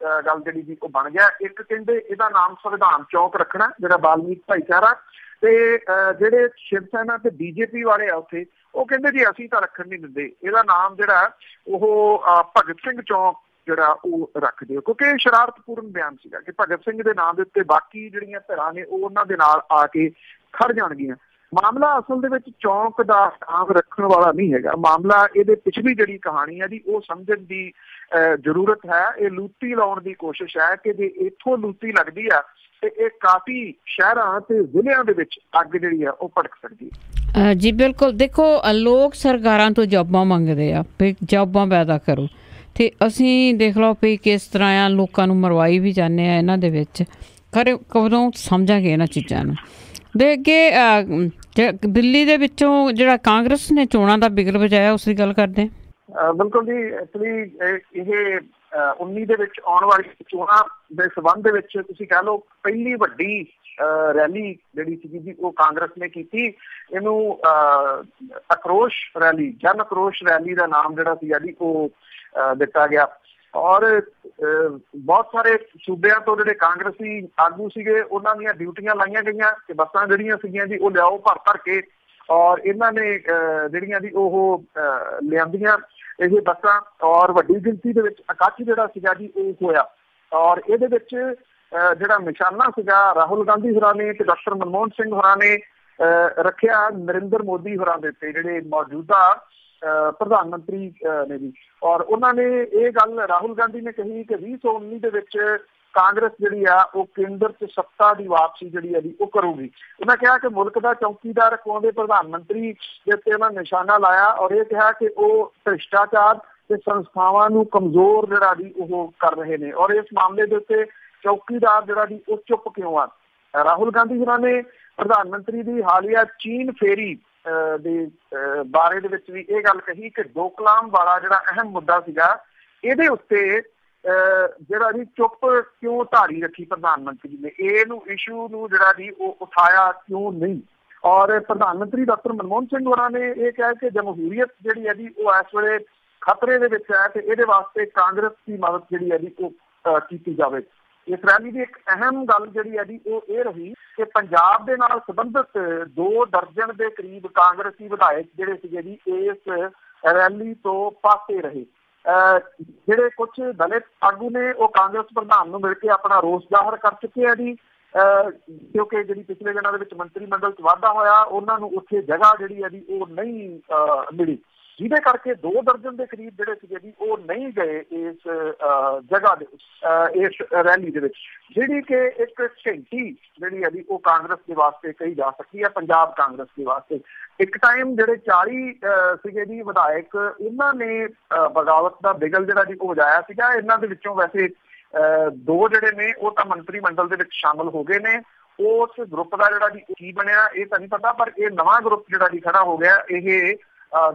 Speaker 2: ਗੱਲ ਜਿਹੜੀ ਜੀ ਉਹ ਬਣ ਗਿਆ। ਇੱਕ ਕਹਿੰਦੇ ਇਹਦਾ ਨਾਮ ਸੰਵਿਧਾਨ ਚੌਕ ਰੱਖਣਾ, ਜਿਹੜਾ ਬਾਲਮੀਕ ਭਾਈਚਾਰਾ, ਤੇ ਜਿਹੜੇ ਸ਼ਿਵ ਸੈਨਾ ਤੇ BJP ਵਾਲੇ ਆ ਉੱਥੇ ਉਹ ਕਹਿੰਦੇ ਜੀ ਅਸੀਂ ਤਾਂ ਰੱਖਣ ਨਹੀਂ ਦਿੰਦੇ, ਇਹਦਾ ਨਾਮ ਜਿਹੜਾ ਉਹ ਭਗਤ ਸਿੰਘ ਚੌਕ ਜਿਹੜਾ ਉਹ ਰੱਖ ਦਿਓ, ਕਿਉਂਕਿ ਇਹ ਸ਼ਰਾਰਤਪੂਰਨ ਬਿਆਨ ਸੀਗਾ ਕਿ ਭਗਤ ਸਿੰਘ ਦੇ ਨਾਮ ਦੇ ਉੱਤੇ ਬਾਕੀ ਜਿਹੜੀਆਂ ਧਿਰਾਂ ਨੇ ਉਹ ਉਹਨਾਂ ਦੇ ਨਾਲ ਆ ਕੇ ਖੜ ਜਾਣਗੀਆਂ। ਮਾਮਲਾ ਅਸਲ ਦੇ ਵਿੱਚ ਚੌਂਕ ਦਾ ਨਾਮ ਰੱਖਣ ਵਾਲਾ ਨਹੀਂ ਹੈਗਾ। ਮਾਮਲਾ ਇਹਦੇ ਪਿਛਲੀ ਜਿਹੜੀ ਕਹਾਣੀ ਹੈ ਜੀ ਉਹ ਸਮਝਣ ਦੀ ਜ਼ਰੂਰਤ ਹੈ। ਇਹ ਲੂਤੀ ਲਾਉਣ ਦੀ ਕੋਸ਼ਿਸ਼ ਹੈ ਕਿ ਜੇ ਇੱਥੋਂ ਲੂਤੀ ਲੱਗਦੀ ਆ ਤੇ ਇਹ ਕਾਫੀ ਸ਼ਹਿਰਾਂ ਤੇ ਜ਼ਿਲ੍ਹਿਆਂ ਦੇ ਵਿੱਚ ਅੱਗ ਜਿਹੜੀ ਆ ਉਹ ਭੜਕ ਸਕਦੀ ਹੈ।
Speaker 1: ਜੀ ਬਿਲਕੁਲ। ਦੇਖੋ, ਲੋਕ ਸਰਕਾਰਾਂ ਤੋਂ ਜੋਬਾਂ ਮੰਗਦੇ ਆ ਵੀ ਜੋਬਾਂ ਪੈਦਾ ਕਰੋ, ਤੇ ਅਸੀਂ ਦੇਖ ਲਓ ਵੀ ਕਿਸ ਤਰ੍ਹਾਂ ਆ ਲੋਕਾਂ ਨੂੰ ਮਰਵਾਈ ਵੀ ਜਾਂਦੇ ਆ ਇਹਨਾਂ ਦੇ ਵਿੱਚ। ਕਦੋਂ ਸਮਝਾਂਗੇ ਇਹਨਾਂ ਚੀਜ਼ਾਂ ਨੂੰ। ਦੇ ਅੱਗੇ ਦਿੱਲੀ ਦੇ ਵਿੱਚੋਂ ਜਿਹੜਾ ਕਾਂਗਰਸ ਨੇ ਚੋਣਾਂ ਦਾ ਬਿਗਲ ਵਜਾਇਆ ਉਸ ਦੀ ਗੱਲ ਕਰਦੇ।
Speaker 2: ਬਿਲਕੁਲ ਜੀ। ਐਕਚੁਅਲੀ ਇਹ 19 ਦੇ ਵਿੱਚ ਆਉਣ ਵਾਲੀ ਚੋਣਾਂ ਦੇ ਸੰਬੰਧ ਦੇ ਵਿੱਚ ਤੁਸੀਂ ਕਹਿ ਲਓ ਪਹਿਲੀ ਵੱਡੀ ਰੈਲੀ ਜਿਹੜੀ ਸੀਗੀ ਜੀ ਉਹ ਕਾਂਗਰਸ ਨੇ ਕੀਤੀ। ਇਹਨੂੰ ਆਕਰੋਸ਼ ਰੈਲੀ, ਜਨ ਆਕਰੋਸ਼ ਰੈਲੀ ਦਾ ਨਾਮ ਜਿਹੜਾ ਸੀਗਾ ਜੀ ਉਹ ਦਿੱਤਾ ਗਿਆ। ਔਰ ਬਹੁਤ ਸਾਰੇ ਸੂਬਿਆਂ ਤੋਂ ਜਿਹੜੇ ਕਾਂਗਰਸੀ ਆਗੂ ਸੀਗੇ ਉਹਨਾਂ ਦੀਆਂ ਡਿਊਟੀਆਂ ਲਾਈਆਂ ਗਈਆਂ ਕਿ ਬੱਸਾਂ ਜਿਹੜੀਆਂ ਸੀਗੀਆਂ ਜੀ ਉਹ ਲਿਆਓ ਭਰ ਕੇ, ਔਰ ਇਹਨਾਂ ਨੇ ਜਿਹੜੀਆਂ ਜੀ ਉਹ ਲਿਆਂਦੀਆਂ ਇਹ ਬੱਸਾਂ, ਔਰ ਵੱਡੀ ਗਿਣਤੀ ਦੇ ਵਿੱਚ ਇਕੱਠ ਜਿਹੜਾ ਸੀਗਾ ਜੀ ਉਹ ਹੋਇਆ। ਔਰ ਇਹਦੇ ਵਿੱਚ ਜਿਹੜਾ ਨਿਸ਼ਾਨਾ ਸੀਗਾ ਰਾਹੁਲ ਗਾਂਧੀ ਹੋਰਾਂ ਨੇ ਤੇ ਡਾਕਟਰ ਮਨਮੋਹਨ ਸਿੰਘ ਹੋਰਾਂ ਨੇ ਰੱਖਿਆ ਨਰਿੰਦਰ ਮੋਦੀ ਹੋਰਾਂ ਦੇ ਉੱਤੇ, ਜਿਹੜੇ ਮੌਜੂਦਾ ਪ੍ਰਧਾਨ ਮੰਤਰੀ ਨੇ ਜੀ। ਔਰ ਉਹਨਾਂ ਨੇ ਇਹ ਗੱਲ ਰਾਹੁਲ ਗਾਂਧੀ ਨੇ ਕਹੀ ਕਿ 2019 ਦੇ ਵਿੱਚ ਕਾਂਗਰਸ ਜਿਹੜੀ ਆ ਉਹ ਕੇਂਦਰ 'ਚ ਸੱਤਾ ਦੀ ਵਾਪਸੀ ਜਿਹੜੀ ਹੈ ਜੀ ਉਹ ਕਰੂਗੀ। ਉਹਨਾਂ ਕਿਹਾ ਕਿ ਮੁਲਕ ਦਾ ਚੌਕੀਦਾਰ ਅਖਵਾਉਂਦੇ ਪ੍ਰਧਾਨ ਮੰਤਰੀ ਦੇ ਉੱਤੇ ਉਹਨਾਂ ਨਿਸ਼ਾਨਾ ਲਾਇਆ ਔਰ ਇਹ ਕਿਹਾ ਕਿ ਉਹ ਭ੍ਰਿਸ਼ਟਾਚਾਰ ਤੇ ਸੰਸਥਾਵਾਂ ਨੂੰ ਕਮਜ਼ੋਰ ਜਿਹੜਾ ਜੀ ਉਹ ਕਰ ਰਹੇ ਨੇ, ਔਰ ਇਸ ਮਾਮਲੇ ਦੇ ਉੱਤੇ ਚੌਕੀਦਾਰ ਜਿਹੜਾ ਜੀ ਉਹ ਚੁੱਪ ਕਿਉਂ ਆ। ਰਾਹੁਲ ਗਾਂਧੀ ਹੋਰਾਂ ਨੇ ਪ੍ਰਧਾਨ ਮੰਤਰੀ ਦੀ ਹਾਲੀਆ ਚੀਨ ਫੇਰੀ ਦੇ ਬਾਰੇ ਦੇ ਵਿੱਚ ਵੀ ਇਹ ਗੱਲ ਕਹੀ ਕਿ ਡੋਕਲਾਮ ਵਾਲਾ ਜਿਹੜਾ ਅਹਿਮ ਮੁੱਦਾ ਸੀਗਾ ਇਹਦੇ ਉੱਤੇ ਜਿਹੜਾ ਜੀ ਚੁੱਪ ਕਿਉਂ ਧਾਰੀ ਰੱਖੀ ਪ੍ਰਧਾਨ ਮੰਤਰੀ ਨੇ, ਇਹਨੂੰ ਇਸ਼ੂ ਨੂੰ ਜਿਹੜਾ ਜੀ ਉਹ ਉਠਾਇਆ ਕਿਉਂ ਨਹੀਂ। ਔਰ ਪ੍ਰਧਾਨ ਮੰਤਰੀ ਡਾਕਟਰ ਮਨਮੋਹਨ ਸਿੰਘ ਹੋਰਾਂ ਨੇ ਇਹ ਕਿਹਾ ਕਿ ਜਮਹੂਰੀਅਤ ਜਿਹੜੀ ਹੈ ਜੀ ਉਹ ਇਸ ਵੇਲੇ ਖਤਰੇ ਦੇ ਵਿੱਚ ਹੈ ਤੇ ਇਹਦੇ ਵਾਸਤੇ ਕਾਂਗਰਸ ਦੀ ਮਦਦ ਜਿਹੜੀ ਹੈ ਜੀ ਉਹ ਕੀਤੀ ਜਾਵੇ। ਇਸ ਰੈਲੀ ਦੀ ਇੱਕ ਅਹਿਮ ਗੱਲ ਜਿਹੜੀ ਹੈ ਜੀ ਉਹ ਇਹ ਰਹੀ ਕਿ ਪੰਜਾਬ ਦੇ ਨਾਲ ਸੰਬੰਧਿਤ 2 ਦਰਜਨ ਦੇ ਕਰੀਬ ਕਾਂਗਰਸੀ ਵਿਧਾਇਕ ਜਿਹੜੇ ਸੀਗੇ ਜੀ ਇਸ ਰੈਲੀ ਤੋਂ ਪਾਸੇ ਰਹੇ। ਜਿਹੜੇ ਕੁਝ ਦਲਿਤ ਆਗੂ ਨੇ ਉਹ ਕਾਂਗਰਸ ਪ੍ਰਧਾਨ ਨੂੰ ਮਿਲ ਕੇ ਆਪਣਾ ਰੋਸ ਜ਼ਾਹਰ ਕਰ ਚੁੱਕੇ ਆ ਜੀ, ਕਿਉਂਕਿ ਜਿਹੜੀ ਪਿਛਲੇ ਦਿਨਾਂ ਦੇ ਵਿੱਚ ਮੰਤਰੀ ਮੰਡਲ 'ਚ ਵਾਧਾ ਹੋਇਆ ਉਹਨਾਂ ਨੂੰ ਉੱਥੇ ਜਗ੍ਹਾ ਜਿਹੜੀ ਹੈ ਜੀ ਉਹ ਨਹੀਂ ਮਿਲੀ, ਜਿਹਦੇ ਕਰਕੇ 2 ਦਰਜਨ ਦੇ ਕਰੀਬ ਜਿਹੜੇ ਸੀਗੇ ਜੀ ਉਹ ਨਹੀਂ ਗਏ ਇਸ ਜਗ੍ਹਾ ਦੇ ਇਸ ਰੈਲੀ ਦੇ ਵਿੱਚ, ਜਿਹੜੀ ਕਿ ਇੱਕ ਘੰਟੀ ਜਿਹੜੀ ਹੈ ਜੀ ਉਹ ਕਾਂਗਰਸ ਦੇ ਵਾਸਤੇ ਕਹੀ ਜਾ ਸਕਦੀ ਹੈ, ਪੰਜਾਬ ਕਾਂਗਰਸ ਦੇ ਵਾਸਤੇ। ਇੱਕ ਟਾਈਮ ਜਿਹੜੇ 40 ਸੀਗੇ ਜੀ ਵਿਧਾਇਕ ਉਹਨਾਂ ਨੇ ਬਗਾਵਤ ਦਾ ਬਿਗਲ ਜਿਹੜਾ ਜੀ ਉਹ ਵਜਾਇਆ ਸੀਗਾ। ਇਹਨਾਂ ਦੇ ਵਿੱਚੋਂ ਵੈਸੇ 2 ਜਿਹੜੇ ਨੇ ਉਹ ਤਾਂ ਮੰਤਰੀ ਮੰਡਲ ਦੇ ਵਿੱਚ ਸ਼ਾਮਲ ਹੋ ਗਏ ਨੇ। ਉਸ ਗਰੁੱਪ ਦਾ ਜਿਹੜਾ ਜੀ ਕੀ ਬਣਿਆ ਇਹ ਤਾਂ ਨਹੀਂ ਪਤਾ, ਪਰ ਇਹ ਨਵਾਂ ਗਰੁੱਪ ਜਿਹੜਾ ਜੀ ਖੜਾ ਹੋ ਗਿਆ ਇਹ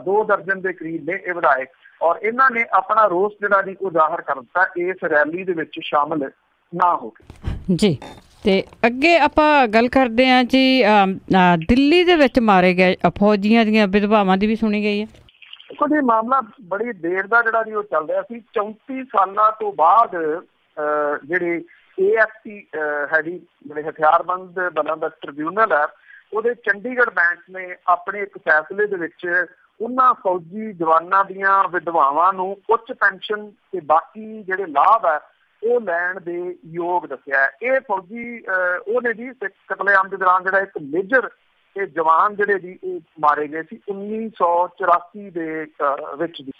Speaker 2: 2 ਦਰਜਨ ਦੇ ਕਰੀਬ ਨੇ ਇਹ ਵਿਧਾਇਕ, ਔਰ ਇਹਨਾਂ ਨੇ ਆਪਣਾ ਰੋਸ ਜਿਹੜਾ ਜੀ ਉਹ ਜ਼ਾਹਰ ਕਰ ਦਿੱਤਾ ਇਸ ਰੈਲੀ ਦੇ ਵਿੱਚ ਸ਼ਾਮਲ ਨਾ ਹੋ ਕੇ
Speaker 1: ਜੀ। ਤੇ ਅੱਗੇ ਆਪਾਂ ਗੱਲ ਕਰਦੇ ਹਾਂ ਜੀ, ਦਿੱਲੀ ਦੇ ਵਿੱਚ ਮਾਰੇ ਗਏ ਫੌਜੀਆਂ ਦੀਆਂ ਵਿਧਵਾਵਾਂ ਦੀ ਵੀ ਸੁਣੀ ਗਈ ਹੈ।
Speaker 2: ਦੇਖੋ ਜੀ ਮਾਮਲਾ ਬੜੀ ਦੇਰ ਦਾ ਜਿਹੜਾ ਜੀ ਉਹ ਚੱਲ ਰਿਹਾ ਸੀ। 34 ਸਾਲਾਂ ਤੋਂ ਬਾਅਦ ਜਿਹੜੇ AFC ਹੈ ਜੀ, ਜਿਹੜੇ ਹਥਿਆਰਬੰਦ ਬਲਾਂ ਦਾ ਟ੍ਰਿਬਿਊਨਲ ਹੈ, ਉਹਦੇ ਚੰਡੀਗੜ੍ਹ ਬੈਂਚ ਨੇ ਆਪਣੇ ਇੱਕ ਫੈਸਲੇ ਦੇ ਵਿੱਚ ਉਹਨਾਂ ਫੌਜੀ ਜਵਾਨਾਂ ਦੀਆਂ ਵਿਧਵਾਵਾਂ ਨੂੰ ਉੱਚ ਪੈਨਸ਼ਨ ਤੇ ਬਾਕੀ ਜਿਹੜੇ ਲਾਭ ਹੈ ਉਹ ਲੈਣ ਦੇ ਯੋਗ ਦੱਸਿਆ ਹੈ। ਇਹ ਫੌਜੀ ਉਹਨੇ ਜੀ ਸਿੱਖ ਕਤਲੇਆਮ ਦੇ ਦੌਰਾਨ ਜਿਹੜਾ ਇੱਕ ਮੇਜਰ ਤੇ ਜਵਾਨ ਜਿਹੜੇ ਜੀ ਉਹ ਮਾਰੇ ਗਏ ਸੀ 1984 ਦੇ ਵਿੱਚ ਜੀ।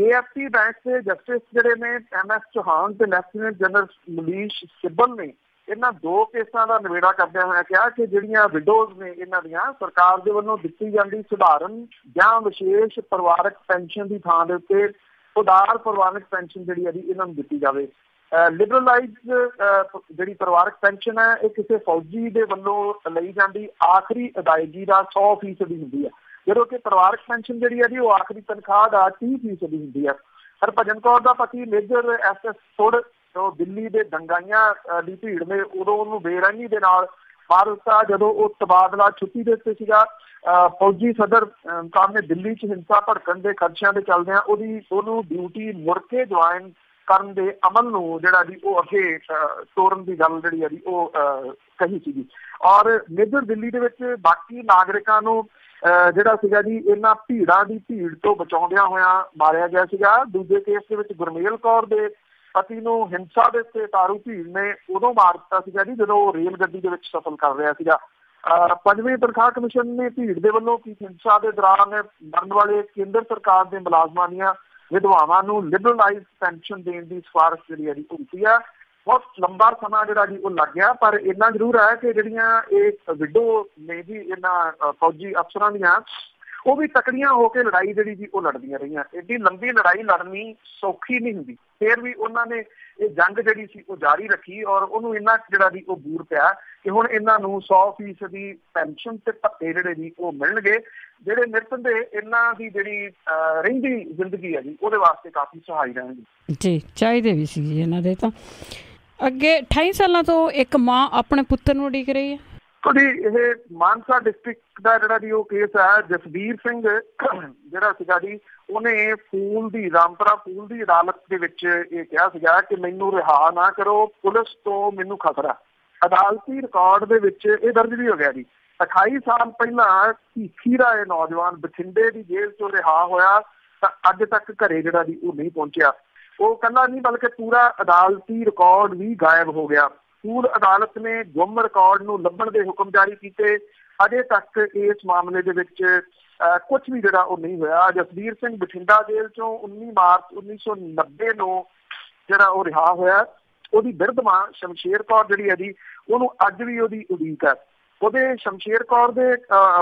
Speaker 2: AFC ਬੈਂਚ ਦੇ ਜਸਟਿਸ ਜਿਹੜੇ ਨੇ MS ਚੌਹਾਨ ਤੇ ਲੈਫਟੀਨੈਂਟ ਜਨਰਲ ਮਨੀਸ਼ ਸਿੱਬਲ ਨੇ ਇਹਨਾਂ 2 ਕੇਸਾਂ ਦਾ ਨਿਬੇੜਾ ਕਰਦਿਆਂ ਹੋਇਆ ਕਿਹਾ ਕਿ ਜਿਹੜੀਆਂ ਵਿਡੋਜ਼ ਨੇ ਇਹਨਾਂ ਦੀਆਂ ਸਰਕਾਰ ਦੇ ਵੱਲੋਂ ਦਿੱਤੀ ਜਾਂਦੀ ਸਧਾਰਨ ਜਾਂ ਵਿਸ਼ੇਸ਼ ਪਰਿਵਾਰਕ ਪੈਨਸ਼ਨ ਦੀ ਥਾਂ ਦੇ ਉੱਤੇ ਉਦਾਰ ਪਰਿਵਾਰਕ ਪੈਨਸ਼ਨ ਜਿਹੜੀ ਹੈ ਜੀ ਇਹਨਾਂ ਨੂੰ ਦਿੱਤੀ ਜਾਵੇ। ਲਿਬਰਲਾਈਜ਼ਡ ਜਿਹੜੀ ਪਰਿਵਾਰਕ ਪੈਨਸ਼ਨ ਹੈ ਇਹ ਕਿਸੇ ਫੌਜੀ ਦੇ ਵੱਲੋਂ ਲਈ ਜਾਂਦੀ ਆਖਰੀ ਅਦਾਇਗੀ ਦਾ 100% ਹੁੰਦੀ ਹੈ, ਜਦੋਂ ਕਿ ਪਰਿਵਾਰਕ ਪੈਨਸ਼ਨ ਜਿਹੜੀ ਹੈ ਜੀ ਉਹ ਆਖਰੀ ਤਨਖਾਹ ਦਾ 30% ਹੁੰਦੀ ਹੈ। ਹਰਭਜਨ ਕੌਰ ਦਾ ਪਤੀ ਮੇਜਰ SS ਸੁੜ ਜੋ ਦਿੱਲੀ ਦੇ ਦੰਗਾਈਆਂ ਦੀ ਭੀੜ ਨੇ ਉਦੋਂ ਉਹਨੂੰ ਬੇਰਹਿਮੀ ਦੇ ਨਾਲ ਮਾਰ ਦਿੱਤਾ ਜਦੋਂ ਉਹ ਤਬਾਦਲਾ ਛੁੱਟੀ ਦੇ ਉੱਤੇ ਸੀਗਾ। ਫੌਜੀ ਸਦਰ ਸਾਹਿਬ ਨੇ ਦਿੱਲੀ 'ਚ ਹਿੰਸਾ ਭੜਕਣ ਦੇ ਖਦਸ਼ਿਆਂ ਦੇ ਚੱਲਦਿਆਂ ਉਹਨੂੰ ਡਿਊਟੀ ਮੁੜ ਕੇ ਜੁਆਇਨ ਕਰਨ ਦੇ ਅਮਲ ਨੂੰ ਜਿਹੜਾ ਜੀ ਉਹ ਅੱਗੇ ਤੋਰਨ ਦੀ ਗੱਲ ਜਿਹੜੀ ਹੈ ਜੀ ਉਹ ਕਹੀ ਸੀਗੀ। ਔਰ ਮੇਜਰ ਦਿੱਲੀ ਦੇ ਵਿੱਚ ਬਾਕੀ ਨਾਗਰਿਕਾਂ ਨੂੰ ਜਿਹੜਾ ਸੀਗਾ ਜੀ ਇਹਨਾਂ ਭੀੜਾਂ ਦੀ ਭੀੜ ਤੋਂ ਬਚਾਉਂਦਿਆਂ ਹੋਇਆਂ ਮਾਰਿਆ ਗਿਆ ਸੀਗਾ। ਦੂਜੇ ਕੇਸ ਦੇ ਵਿੱਚ ਗੁਰਮੇਲ ਕੌਰ ਦੇ ਪਤੀ ਨੂੰ ਹਿੰਸਾ ਦੇ ਉੱਤੇ ਤਾਰੂ ਭੀੜ ਨੇ ਉਦੋਂ ਮਾਰ ਦਿੱਤਾ ਸੀਗਾ ਜੀ ਜਦੋਂ ਉਹ ਰੇਲ ਗੱਡੀ ਦੇ ਵਿੱਚ ਸਫ਼ਰ ਕਰ ਰਿਹਾ ਸੀਗਾ। 5ਵੀਂ ਤਨਖਾਹ ਕਮਿਸ਼ਨ ਨੇ ਭੀੜ ਦੇ ਵੱਲੋਂ ਕੀ ਹਿੰਸਾ ਦੇ ਦੌਰਾਨ ਮਰਨ ਵਾਲੇ ਕੇਂਦਰ ਸਰਕਾਰ ਦੇ ਮੁਲਾਜ਼ਮਾਂ ਦੀਆਂ ਵਿਧਵਾਵਾਂ ਨੂੰ ਲਿਬਰਲਾਈਜ਼ ਪੈਨਸ਼ਨ ਦੇਣ ਦੀ ਸਿਫਾਰਿਸ਼ ਜਿਹੜੀ ਹੈ ਜੀ ਕੀਤੀ ਆ। ਬਹੁਤ ਲੰਬਾ ਸਮਾਂ ਜਿਹੜਾ ਜੀ ਉਹ ਲੱਗ ਗਿਆ, ਪਰ ਇੰਨਾ ਜ਼ਰੂਰ ਹੈ ਕਿ ਜਿਹੜੀਆਂ ਇਹ ਵਿਡੋ ਨੇ ਜੀ ਇਹਨਾਂ ਫੌਜੀ ਅਫਸਰਾਂ ਦੀਆਂ ਉਹ ਵੀ ਤਕੜੀਆਂ ਹੋ ਕੇ ਲੜਾਈ ਜਿਹੜੀ ਜੀ ਉਹ ਲੜਦੀਆਂ ਰਹੀਆਂ। ਐਡੀ ਲੰਬੀ ਲੜਾਈ ਲੜਨੀ ਸੌਖੀ ਨਹੀਂ ਹੁੰਦੀ। ਫਿਰ ਵੀ ਉਹਨਾਂ ਨੇ ਇਹ ਜੰਗ ਜਿਹੜੀ ਸੀ ਉਹ ਜਾਰੀ ਰੱਖੀ ਔਰ ਉਹਨੂੰ ਇੰਨਾ ਜਿਹੜਾ ਜੀ ਉਹ ਬੂਰ ਪਿਆ ਕਿ ਹੁਣ ਇਹਨਾਂ ਨੂੰ 100% ਦੀ ਪੈਨਸ਼ਨ ਤੇ ਭੱਤੇ ਜਿਹੜੇ ਜੀ ਉਹ ਮਿਲਣਗੇ, ਜਿਹੜੇ ਨਿਰਸੰਦੇਹ ਇਹਨਾਂ ਦੀ ਜਿਹੜੀ ਰਹਿੰਦੀ ਜ਼ਿੰਦਗੀ ਹੈ ਜੀ ਉਹਦੇ ਵਾਸਤੇ ਕਾਫੀ ਸਹਾਈ ਰਹਿਣਗੇ
Speaker 1: ਜੀ। ਚਾਹੀਦੇ ਵੀ ਸੀ ਜੀ ਇਹਨਾਂ ਦੇ। ਤਾਂ ਅੱਗੇ 28 ਸਾਲਾਂ ਤੋਂ ਇੱਕ ਮਾਂ ਆਪਣੇ ਪੁੱਤਰ ਨੂੰ ਉਡੀਕ ਰਹੀ ਹੈ।
Speaker 2: ਜੀ ਇਹ ਮਾਨਸਾ ਡਿਸਟ੍ਰਿਕਟ ਦਾ ਜਿਹੜਾ ਜੀ ਉਹ ਕੇਸ ਹੈ, ਜਸਵੀਰ ਸਿੰਘ ਜਿਹੜਾ ਸੀਗਾ ਜੀ ਉਹਨੇ ਫੂਲ ਦੀ ਰਾਮਪੁਰਾ ਫੂਲ ਦੀ ਅਦਾਲਤ ਦੇ ਵਿੱਚ ਇਹ ਕਿਹਾ ਸੀਗਾ ਕਿ ਮੈਨੂੰ ਰਿਹਾ ਨਾ ਕਰੋ, ਪੁਲਿਸ ਤੋਂ ਮੈਨੂੰ ਖਤਰਾ। ਅਦਾਲਤੀ ਰਿਕਾਰਡ ਦੇ ਵਿੱਚ ਇਹ ਦਰਜ ਵੀ ਹੋ ਗਿਆ ਜੀ। 28 ਸਾਲ ਪਹਿਲਾਂ ਭੀਖੀ ਦਾ ਇਹ ਨੌਜਵਾਨ ਬਠਿੰਡੇ ਦੀ ਜੇਲ੍ਹ ਤੋਂ ਰਿਹਾ ਹੋਇਆ ਤਾਂ ਅੱਜ ਤੱਕ ਘਰੇ ਜਿਹੜਾ ਜੀ ਉਹ ਨਹੀਂ ਪਹੁੰਚਿਆ। ਉਹ ਇਕੱਲਾ ਨਹੀਂ ਬਲਕਿ ਪੂਰਾ ਅਦਾਲਤੀ ਰਿਕਾਰਡ ਵੀ ਗਾਇਬ ਹੋ ਗਿਆ। ਫੂਲ ਅਦਾਲਤ ਨੇ ਗੁੰਮ ਰਿਕਾਰਡ ਨੂੰ ਲੱਭਣ ਦੇ ਹੁਕਮ ਜਾਰੀ ਕੀਤੇ। ਅਜੇ ਤੱਕ ਇਸ ਮਾਮਲੇ ਦੇ ਵਿੱਚ ਕੁਝ ਵੀ ਜਿਹੜਾ ਉਹ ਨਹੀਂ ਹੋਇਆ। ਜਸਵੀਰ ਸਿੰਘ ਬਠਿੰਡਾ ਜੇਲ੍ਹ ਚੋਂ 19 ਮਾਰਚ 1990 ਨੂੰ ਜਿਹੜਾ ਉਹ ਰਿਹਾ ਹੋਇਆ। ਉਹਦੀ ਬਿਰਧ ਮਾਂ ਸ਼ਮਸ਼ੇਰ ਕੌਰ ਜਿਹੜੀ ਹੈ ਜੀ ਉਹਨੂੰ ਅੱਜ ਵੀ ਉਹਦੀ ਉਡੀਕ ਹੈ। ਉਹਦੇ ਸ਼ਮਸ਼ੇਰ ਕੌਰ ਦੇ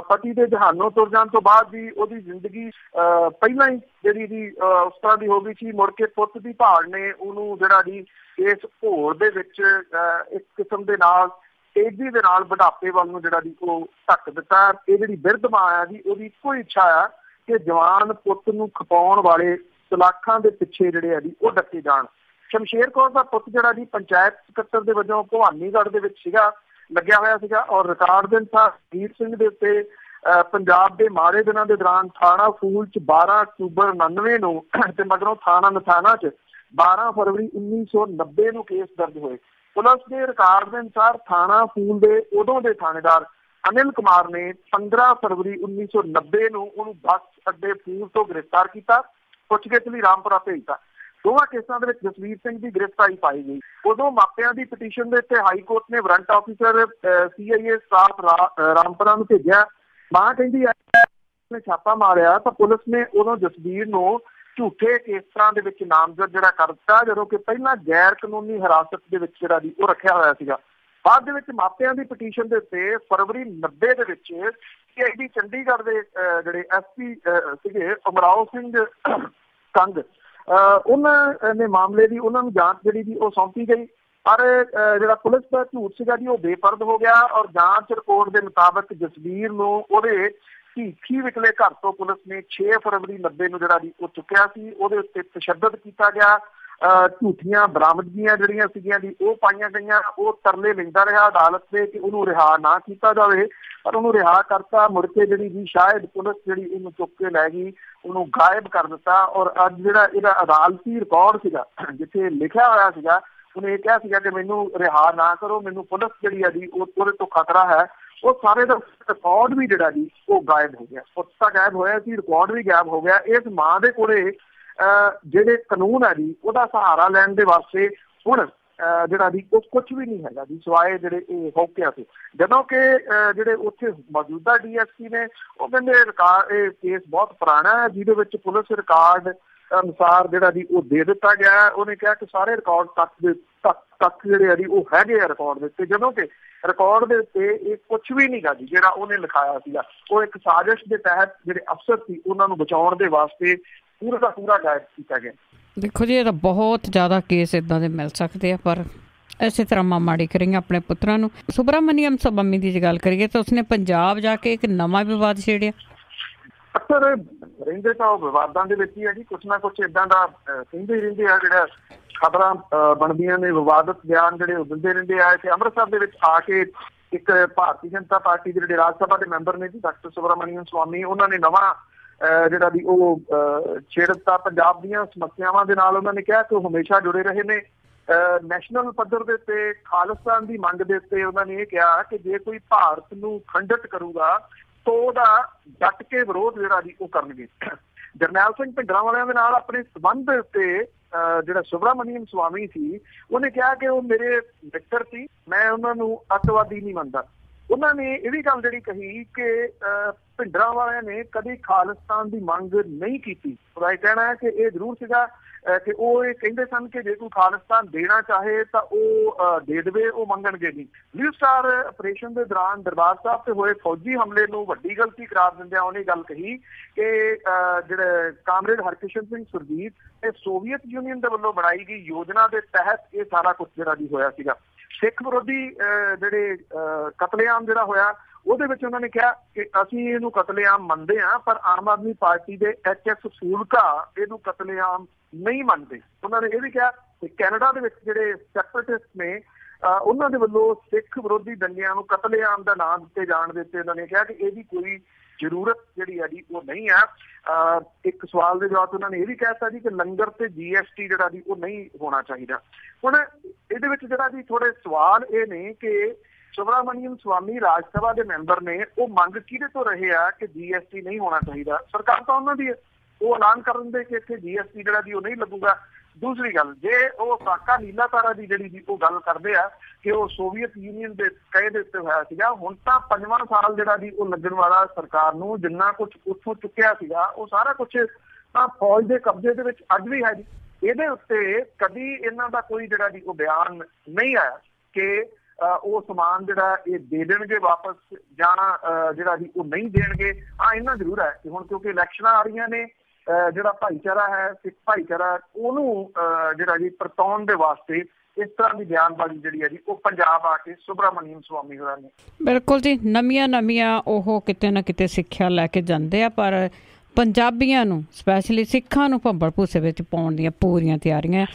Speaker 2: ਪਤੀ ਦੇ ਜਹਾਨੋਂ ਤੁਰ ਜਾਣ ਤੋਂ ਬਾਅਦ ਵੀ ਉਹਦੀ ਜ਼ਿੰਦਗੀ ਪਹਿਲਾਂ ਹੀ ਜਿਹੜੀ ਜੀ ਉਸ ਤਰ੍ਹਾਂ ਦੀ ਹੋ ਗਈ ਸੀ। ਮੁੜ ਕੇ ਪੁੱਤ ਦੀ ਭਾਲ ਨੇ ਉਹਨੂੰ ਜਿਹੜਾ ਜੀ ਇਸ ਘੋਰ ਦੇ ਵਿੱਚ ਇੱਕ ਕਿਸਮ ਦੇ ਨਾਲ ਤੇਜ਼ੀ ਦੇ ਨਾਲ ਬੁਢਾਪੇ ਵੱਲ ਨੂੰ ਜਿਹੜਾ ਜੀ ਉਹ ਧੱਕ ਦਿੱਤਾ। ਇਹ ਜਿਹੜੀ ਬਿਰਧ ਮਾਂ ਆ ਜੀ ਉਹਦੀ ਇੱਕੋ ਇੱਛਾ ਆ ਕਿ ਜਵਾਨ ਪੁੱਤ ਨੂੰ ਖਪਾਉਣ ਵਾਲੇ ਸਲਾਖਾਂ ਦੇ ਪਿੱਛੇ ਜਿਹੜੇ ਆ ਜੀ ਉਹ ਡੱਕੇ ਜਾਣ। ਸ਼ਮਸ਼ੇਰ ਕੌਰ ਦਾ ਪੁੱਤ ਜਿਹੜਾ ਜੀ ਪੰਚਾਇਤ ਸਕੱਤਰ ਦੇ ਵਜੋਂ ਭਵਾਨੀਗੜ੍ਹ ਦੇ ਵਿੱਚ ਸੀਗਾ, ਲੱਗਿਆ ਹੋਇਆ ਸੀਗਾ ਔਰ ਰਿਕਾਰਡ ਦੇ ਅਨੁਸਾਰ ਵੀਰ ਸਿੰਘ ਦੇ ਉੱਤੇ ਪੰਜਾਬ ਦੇ ਮਾੜੇ ਦਿਨਾਂ ਦੇ ਦੌਰਾਨ ਥਾਣਾ ਫੂਲ 'ਚ 12 ਅਕਤੂਬਰ 99 ਨੂੰ ਤੇ ਮਗਰੋਂ ਥਾਣਾ ਨਥਾਣਾ 'ਚ 12 ਫਰਵਰੀ 1990 ਨੂੰ ਕੇਸ ਦਰਜ ਹੋਏ। ਪੁਲਿਸ ਦੇ ਰਿਕਾਰਡ ਦੇ ਅਨੁਸਾਰ ਥਾਣਾ ਫੂਲ ਦੇ ਉਦੋਂ ਦੇ ਥਾਣੇਦਾਰ ਅਨਿਲ ਕੁਮਾਰ ਨੇ 15 ਫਰਵਰੀ 1990 ਨੂੰ ਉਹਨੂੰ ਬੱਸ ਅੱਡੇ ਫੂਲ ਤੋਂ ਗ੍ਰਿਫਤਾਰ ਕੀਤਾ, ਪੁੱਛਗਿੱਛ ਲਈ ਰਾਮਪੁਰਾ ਭੇਜਤਾ। ਦੋਵਾਂ ਕੇਸਾਂ ਦੇ ਵਿੱਚ ਜਸਵੀਰ ਸਿੰਘ ਦੀ ਗ੍ਰਿਫਤਾਰੀ ਪਾਈ ਗਈ। ਉਦੋਂ ਮਾਪਿਆਂ ਦੀ ਪਟੀਸ਼ਨ ਦੇ ਉੱਤੇ ਹਾਈ ਕੋਰਟ ਨੇ warrant officer CIA staff Rampura ਨੂੰ ਭੇਜਿਆ। ਮਾਂ ਕਹਿੰਦੀ ਨੇ ਛਾਪਾ ਮਾਰਿਆ ਤਾਂ ਪੁਲਿਸ ਨੇ ਉਦੋਂ ਜਸਵੀਰ ਨੂੰ ਝੂਠੇ ਕੇਸਾਂ ਦੇ ਵਿੱਚ ਨਾਮਜ਼ਦ ਜਿਹੜਾ ਕਰ ਦਿੱਤਾ, ਜਦੋਂ ਕਿ ਪਹਿਲਾਂ ਗੈਰ ਕਾਨੂੰਨੀ ਹਿਰਾਸਤ ਦੇ ਵਿੱਚ ਜਿਹੜਾ ਜੀ ਉਹ ਰੱਖਿਆ ਹੋਇਆ ਸੀਗਾ। ਬਾਅਦ ਦੇ ਵਿੱਚ ਮਾਪਿਆਂ ਦੀ ਪਟੀਸ਼ਨ ਦੇ ਉੱਤੇ ਫਰਵਰੀ 90 ਦੇ ਵਿੱਚ CID ਚੰਡੀਗੜ੍ਹ ਦੇ ਜਿਹੜੇ SP ਸੀਗੇ ਅਮਰਾਓ ਸਿੰਘ ਕੰਗ, ਉਹਨਾਂ ਨੇ ਮਾਮਲੇ ਦੀ ਉਹਨਾਂ ਨੂੰ ਜਾਂਚ ਜਿਹੜੀ ਜੀ ਉਹ ਸੌਂਪੀ ਗਈ। ਪਰ ਜਿਹੜਾ ਪੁਲਿਸ ਦਾ ਝੂਠ ਸੀਗਾ ਜੀ ਉਹ ਬੇਪਰਦ ਹੋ ਗਿਆ ਔਰ ਜਾਂਚ ਰਿਪੋਰਟ ਦੇ ਮੁਤਾਬਕ ਜਸਵੀਰ ਨੂੰ ਉਹਦੇ ਭੀਖੀ ਵਿਚਲੇ ਘਰ ਤੋਂ ਪੁਲਿਸ ਨੇ 6 ਫਰਵਰੀ 90 ਨੂੰ ਜਿਹੜਾ ਜੀ ਉਹ ਚੁੱਕਿਆ ਸੀ। ਉਹਦੇ ਉੱਤੇ ਤਸ਼ੱਦਦ ਕੀਤਾ ਗਿਆ, ਝੂਠੀਆਂ ਬਰਾਮਦਗੀਆਂ ਜਿਹੜੀਆਂ ਸੀਗੀਆਂ ਜੀ ਉਹ ਪਾਈਆਂ ਗਈਆਂ। ਉਹ ਤਰਲੇ ਲੈਂਦਾ ਰਿਹਾ ਅਦਾਲਤ ਦੇ ਕਿ ਉਹਨੂੰ ਰਿਹਾ ਨਾ ਕੀਤਾ ਜਾਵੇ, ਪਰ ਉਹਨੂੰ ਰਿਹਾ ਕਰਤਾ। ਮੁੜ ਕੇ ਜਿਹੜੀ ਜੀ ਸ਼ਾਇਦ ਪੁਲਿਸ ਜਿਹੜੀ ਇਹਨੂੰ ਚੁੱਕ ਕੇ ਲੈ ਗਈ, ਉਹਨੂੰ ਗਾਇਬ ਕਰ ਦਿੱਤਾ। ਔਰ ਅੱਜ ਜਿਹੜਾ ਇਹਦਾ ਅਦਾਲਤੀ ਰਿਕਾਰਡ ਸੀਗਾ ਜਿੱਥੇ ਲਿਖਿਆ ਹੋਇਆ ਸੀਗਾ, ਉਹਨੇ ਇਹ ਕਿਹਾ ਸੀਗਾ ਕਿ ਮੈਨੂੰ ਰਿਹਾ ਨਾ ਕਰੋ, ਮੈਨੂੰ ਪੁਲਿਸ ਜਿਹੜੀ ਆ ਜੀ ਉਹਦੇ ਤੋਂ ਖਤਰਾ ਹੈ। ਉਹ ਸਾਰੇ ਦਾ ਰਿਕਾਰਡ ਵੀ ਜਿਹੜਾ ਜੀ ਉਹ ਗਾਇਬ ਹੋ ਗਿਆ। ਪੁੱਤ ਤਾਂ ਗਾਇਬ ਹੋਇਆ ਸੀ, ਰਿਕਾਰਡ ਵੀ ਗਾਇਬ ਹੋ ਗਿਆ। ਇਸ ਮਾਂ ਦੇ ਕੋਲੇ ਜਿਹੜੇ ਕਾਨੂੰਨ ਹੈ ਜੀ ਉਹਦਾ ਸਹਾਰਾ ਲੈਣ ਦੇ ਵਾਸਤੇ ਹੁਣ ਜਿਹੜਾ ਜੀ ਉਹ ਕੁਝ ਵੀ ਨਹੀਂ ਹੈਗਾ ਜੀ ਸਿਵਾਏ ਜਿਹੜੇ ਇਹ ਹੋਕਿਆ ਸੀ। ਜਦੋਂ ਕਿ ਜਿਹੜੇ ਉੱਥੇ ਮੌਜੂਦਾ DSP ਨੇ ਉਹ ਕਹਿੰਦੇ ਰਿਕਾਰਡ ਇਹ ਕੇਸ ਬਹੁਤ ਪੁਰਾਣਾ ਹੈ, ਜਿਹਦੇ ਵਿੱਚ ਪੁਲਿਸ ਰਿਕਾਰਡ ਅਨੁਸਾਰ ਜਿਹੜਾ ਜੀ ਉਹ ਦੇ ਦਿੱਤਾ ਗਿਆ। ਉਹਨੇ ਕਿਹਾ ਕਿ ਸਾਰੇ ਰਿਕਾਰਡ ਤੱਕ ਜਿਹੜੇ ਆ ਜੀ ਉਹ ਹੈਗੇ ਆ ਰਿਕਾਰਡ ਦੇ ਉੱਤੇ, ਜਦੋਂ ਕਿ ਰਿਕਾਰਡ ਦੇ ਉੱਤੇ ਇਹ ਕੁਝ ਵੀ ਨਹੀਂ ਗਾ ਜੀ ਜਿਹੜਾ ਉਹਨੇ ਲਿਖਾਇਆ ਸੀਗਾ। ਉਹ ਇੱਕ ਸਾਜ਼ਿਸ਼ ਦੇ ਤਹਿਤ ਜਿਹੜੇ ਅਫਸਰ ਸੀ ਉਹਨਾਂ ਨੂੰ ਬਚਾਉਣ ਦੇ ਵਾਸਤੇ ਪੂਰਾ ਦਾ ਪੂਰਾ ਗਾਇਬ ਕੀਤਾ ਗਿਆ। ਦੇਖੋ ਜੀ ਇਹ ਤਾਂ ਬਹੁਤ ਜ਼ਿਆਦਾ ਕੇਸ ਇੱਦਾਂ ਦੇ ਮਿਲ ਸਕਦੇ ਆ, ਪਰ ਇਸੇ ਤਰ੍ਹਾਂ ਮਾੜੀ ਕਰੀਆਂ ਆਪਣੇ ਪੁੱਤਰਾਂ ਨੂੰ। ਸੁਬਰਾਮਨੀਅਮ ਸਵਾਮੀ ਦੀ ਜੇ ਗੱਲ ਕਰੀਏ ਤਾਂ ਉਸਨੇ ਪੰਜਾਬ ਜਾ ਕੇ ਇੱਕ ਨਵਾਂ ਵਿਵਾਦ ਛੇੜਿਆ। ਅਕਸਰ ਰਹਿੰਦੇ ਤਾਂ ਉਹ ਵਿਵਾਦਾਂ ਦੇ ਵਿੱਚ ਹੀ ਹੈ ਜੀ, ਕੁਛ ਨਾ ਕੁਛ ਏਦਾਂ ਦਾ ਕਹਿੰਦੇ ਹੀ ਰਹਿੰਦੇ ਆ। ਜਿਹੜਾ ਖਬਰਾਂ ਬਣਦੀਆਂ ਨੇ, ਵਿਵਾਦਤ ਬਿਆਨ ਜਿਹੜੇ ਉਹ ਦਿੰਦੇ ਰਹਿੰਦੇ ਆ। ਕਿ ਅੰਮ੍ਰਿਤਸਰ ਦੇ ਵਿੱਚ ਆ ਕੇ ਇੱਕ ਭਾਰਤੀ ਜਨਤਾ ਪਾਰਟੀ ਦੇ ਜਿਹੜੇ ਰਾਜ ਸਭਾ ਦੇ ਮੈਂਬਰ ਨੇ ਜੀ ਡਾਕਟਰ ਸੁਬਰਾਮਨੀਅਮ ਸਵਾਮੀ, ਉਹਨਾਂ ਨੇ ਨਵਾਂ ਜਿਹੜਾ ਵੀ ਉਹ ਛੇੜ ਦਿੱਤਾ ਪੰਜਾਬ ਦੀਆਂ ਸਮੱਸਿਆਵਾਂ ਦੇ ਨਾਲ। ਉਹਨਾਂ ਨੇ ਕਿਹਾ ਕਿ ਉਹ ਹਮੇਸ਼ਾ ਜੁੜੇ ਰਹੇ ਨੇ ਨੈਸ਼ਨਲ ਪੱਧਰ ਦੇ ਉੱਤੇ ਖਾਲਿਸਤਾਨ ਦੀ ਮੰਗ ਦੇ ਉੱਤੇ। ਉਹਨਾਂ ਨੇ ਇਹ ਕਿਹਾ ਕਿ ਜੇ ਕੋਈ ਭਾਰਤ ਨੂੰ ਖੰਡਿਤ ਕਰੂਗਾ ਤਾਂ ਉਹਦਾ ਡਟ ਕੇ ਵਿਰੋਧ ਜਿਹੜਾ ਜੀ ਉਹ ਕਰਨਗੇ। ਜਰਨੈਲ ਸਿੰਘ ਭਿੰਡਰਾਂਵਾਲਿਆਂ ਦੇ ਨਾਲ ਆਪਣੇ ਸੰਬੰਧ ਉੱਤੇ ਜਿਹੜਾ ਸੁਬਰਾਮਨੀਅਮ ਸਵਾਮੀ ਸੀ ਉਹਨੇ ਕਿਹਾ ਕਿ ਉਹ ਮੇਰੇ ਮਿੱਤਰ ਸੀ, ਮੈਂ ਉਹਨਾਂ ਨੂੰ ਅੱਤਵਾਦੀ ਨਹੀਂ ਮੰਨਦਾ। ਉਹਨਾਂ ਨੇ ਇਹ ਵੀ ਗੱਲ ਜਿਹੜੀ ਕਹੀ ਕਿ ਭਿੰਡਰਾਂਵਾਲਿਆਂ ਨੇ ਕਦੇ ਖਾਲਿਸਤਾਨ ਦੀ ਮੰਗ ਨਹੀਂ ਕੀਤੀ। ਉਹਦਾ ਇਹ ਕਹਿਣਾ ਹੈ ਕਿ ਇਹ ਜ਼ਰੂਰ ਸੀਗਾ ਕਿ ਉਹ ਇਹ ਕਹਿੰਦੇ ਸਨ ਕਿ ਜੇ ਕੋਈ ਖਾਲਿਸਤਾਨ ਦੇਣਾ ਚਾਹੇ ਤਾਂ ਉਹ ਦੇ ਦੇਵੇ, ਉਹ ਮੰਗਣਗੇ ਨਹੀਂ। ਬਲੂ ਸਟਾਰ ਆਪਰੇਸ਼ਨ ਦੇ ਦੌਰਾਨ ਦਰਬਾਰ ਸਾਹਿਬ ਤੇ ਹੋਏ ਫੌਜੀ ਹਮਲੇ ਨੂੰ ਵੱਡੀ ਗਲਤੀ ਕਰਾਰ ਦਿੰਦਿਆਂ ਉਹਨੇ ਗੱਲ ਕਹੀ ਕਿ ਜਿਹੜੇ ਕਾਮਰੇਡ ਹਰਕਿਸ਼ਨ ਸਿੰਘ ਸੁਰਜੀਤ ਤੇ ਸੋਵੀਅਤ ਯੂਨੀਅਨ ਦੇ ਵੱਲੋਂ ਬਣਾਈ ਗਈ ਯੋਜਨਾ ਦੇ ਤਹਿਤ ਇਹ ਸਾਰਾ ਕੁਝ ਜਿਹੜਾ ਜੀ ਹੋਇਆ ਸੀਗਾ। ਸਿੱਖ ਵਿਰੋਧੀ ਜਿਹੜੇ ਕਤਲੇਆਮ ਜਿਹੜਾ ਹੋਇਆ ਉਹਦੇ ਵਿੱਚ ਉਹਨਾਂ ਨੇ ਕਿਹਾ ਕਿ ਅਸੀਂ ਇਹਨੂੰ ਕਤਲੇਆਮ ਮੰਨਦੇ ਹਾਂ, ਪਰ ਆਮ ਆਦਮੀ ਪਾਰਟੀ ਦੇ HS ਫੂਲਕਾ ਇਹਨੂੰ ਕਤਲੇਆਮ ਨਹੀਂ ਮੰਨਦੇ। ਉਹਨਾਂ ਨੇ ਇਹ ਵੀ ਕਿਹਾ ਕਿ ਕੈਨੇਡਾ ਦੇ ਵਿੱਚ ਜਿਹੜੇ ਸੈਪਰੇਟਿਸਟ ਨੇ ਉਹਨਾਂ ਦੇ ਵੱਲੋਂ ਸਿੱਖ ਵਿਰੋਧੀ ਦੰਗਿਆਂ ਨੂੰ ਕਤਲੇਆਮ ਦਾ ਨਾਂ ਦਿੱਤੇ ਜਾਣ ਦੇ ਉੱਤੇ ਉਹਨਾਂ ਨੇ ਕਿਹਾ ਕਿ ਇਹਦੀ ਕੋਈ ਜ਼ਰੂਰਤ ਜਿਹੜੀ ਹੈ ਜੀ ਉਹ ਨਹੀਂ ਹੈ। ਇੱਕ ਸਵਾਲ ਦੇ ਜਵਾਬ ਉਹਨਾਂ ਨੇ ਇਹ ਵੀ ਕਹਿਤਾ ਜੀ ਕਿ ਲੰਗਰ ਤੇ GST ਜਿਹੜਾ ਜੀ ਉਹ ਨਹੀਂ ਹੋਣਾ ਚਾਹੀਦਾ। ਹੁਣ ਇਹਦੇ ਵਿੱਚ ਜਿਹੜਾ ਜੀ ਥੋੜੇ ਸਵਾਲ ਇਹ ਨੇ ਕਿ ਸੁਬਰਾਮਨੀਅਮ ਸਵਾਮੀ ਰਾਜ ਸਭਾ ਦੇ ਮੈਂਬਰ ਨੇ ਉਹ ਮੰਗ ਕਿਹਦੇ ਤੋਂ ਰਹੇ ਆ ਕਿ GST ਨਹੀਂ ਹੋਣਾ ਚਾਹੀਦਾ। ਸਰਕਾਰ ਤਾਂ ਉਹਨਾਂ ਦੀ ਉਹ ਐਲਾਨ ਕਰਨ ਦੇ ਕਿ ਇੱਥੇ GST ਜਿਹੜਾ ਜੀ ਉਹ ਨਹੀਂ ਲੱਗੂਗਾ। ਦੂਸਰੀ ਗੱਲ, ਜੇ ਉਹ ਸਾਕਾ ਨੀਲਾ ਤਾਰਾ ਦੀ ਜਿਹੜੀ ਜੀ ਉਹ ਗੱਲ ਕਰਦੇ ਆ ਕਿ ਉਹ ਸੋਵੀਅਤ ਯੂਨੀਅਨ ਦੇ ਕਹੇ ਦੇ ਉੱਤੇ ਹੋਇਆ ਸੀਗਾ, ਹੁਣ ਤਾਂ 5ਵਾਂ ਸਾਲ ਜਿਹੜਾ ਜੀ ਉਹ ਲੱਗਣ ਵਾਲਾ ਸਰਕਾਰ ਨੂੰ ਜਿੰਨਾ ਕੁਝ ਉੱਥੋਂ ਚੁੱਕਿਆ ਸੀਗਾ ਉਹ ਸਾਰਾ ਕੁਝ ਤਾਂ ਫੌਜ ਦੇ ਕਬਜ਼ੇ ਦੇ ਵਿੱਚ ਅੱਜ ਵੀ ਹੈ ਜੀ। ਇਹਦੇ ਉੱਤੇ ਕਦੀ ਇਹਨਾਂ ਦਾ ਕੋਈ ਜਿਹੜਾ ਜੀ ਉਹ ਬਿਆਨ ਨਹੀਂ ਆਇਆ ਕਿ ਉਹ ਸਮਾਨ ਜਿਹੜਾ ਇਹ ਦੇ ਦੇਣਗੇ ਵਾਪਸ ਜਾਂ ਜਿਹੜਾ ਜੀ ਉਹ ਨਹੀਂ ਦੇਣਗੇ। ਹਾਂ, ਇੰਨਾ ਜ਼ਰੂਰ ਹੈ ਕਿ ਹੁਣ ਕਿਉਂਕਿ ਇਲੈਕਸ਼ਨਾਂ ਆ ਰਹੀਆਂ ਨੇ, ਜਿਹੜਾ ਭਾਈਚਾਰਾ ਹੈ ਸਿੱਖ ਭਾਈਚਾਰਾ ਉਹਨੂੰ ਜਿਹੜਾ ਜੀ ਪਰਤਾਉਣ ਦੇ ਵਾਸਤੇ ਇਸ ਤਰ੍ਹਾਂ ਦੀ ਬਿਆਨਬਾਜ਼ੀ ਜਿਹੜੀ ਹੈ ਜੀ ਉਹ ਪੰਜਾਬ ਆ ਕੇ ਸੁਬਰਾਮਨੀਅਮ ਸਵਾਮੀ ਹੋਰਾਂ ਨੇ।
Speaker 1: ਬਿਲਕੁਲ ਜੀ, ਨਵੀਆਂ ਉਹ ਕਿਤੇ ਨਾ ਕਿਤੇ ਸਿੱਖਿਆ ਲੈ ਕੇ ਜਾਂਦੇ ਆ, ਪਰ ਪੰਜਾਬੀਆਂ ਨੂੰ ਸਪੈਸ਼ਲੀ ਸਿੱਖਾਂ ਨੂੰ ਭੰਬਲ ਭੂਸੇ ਵਿੱਚ ਪਾਉਣ ਦੀਆਂ ਪੂਰੀਆਂ ਤਿਆਰੀਆਂ।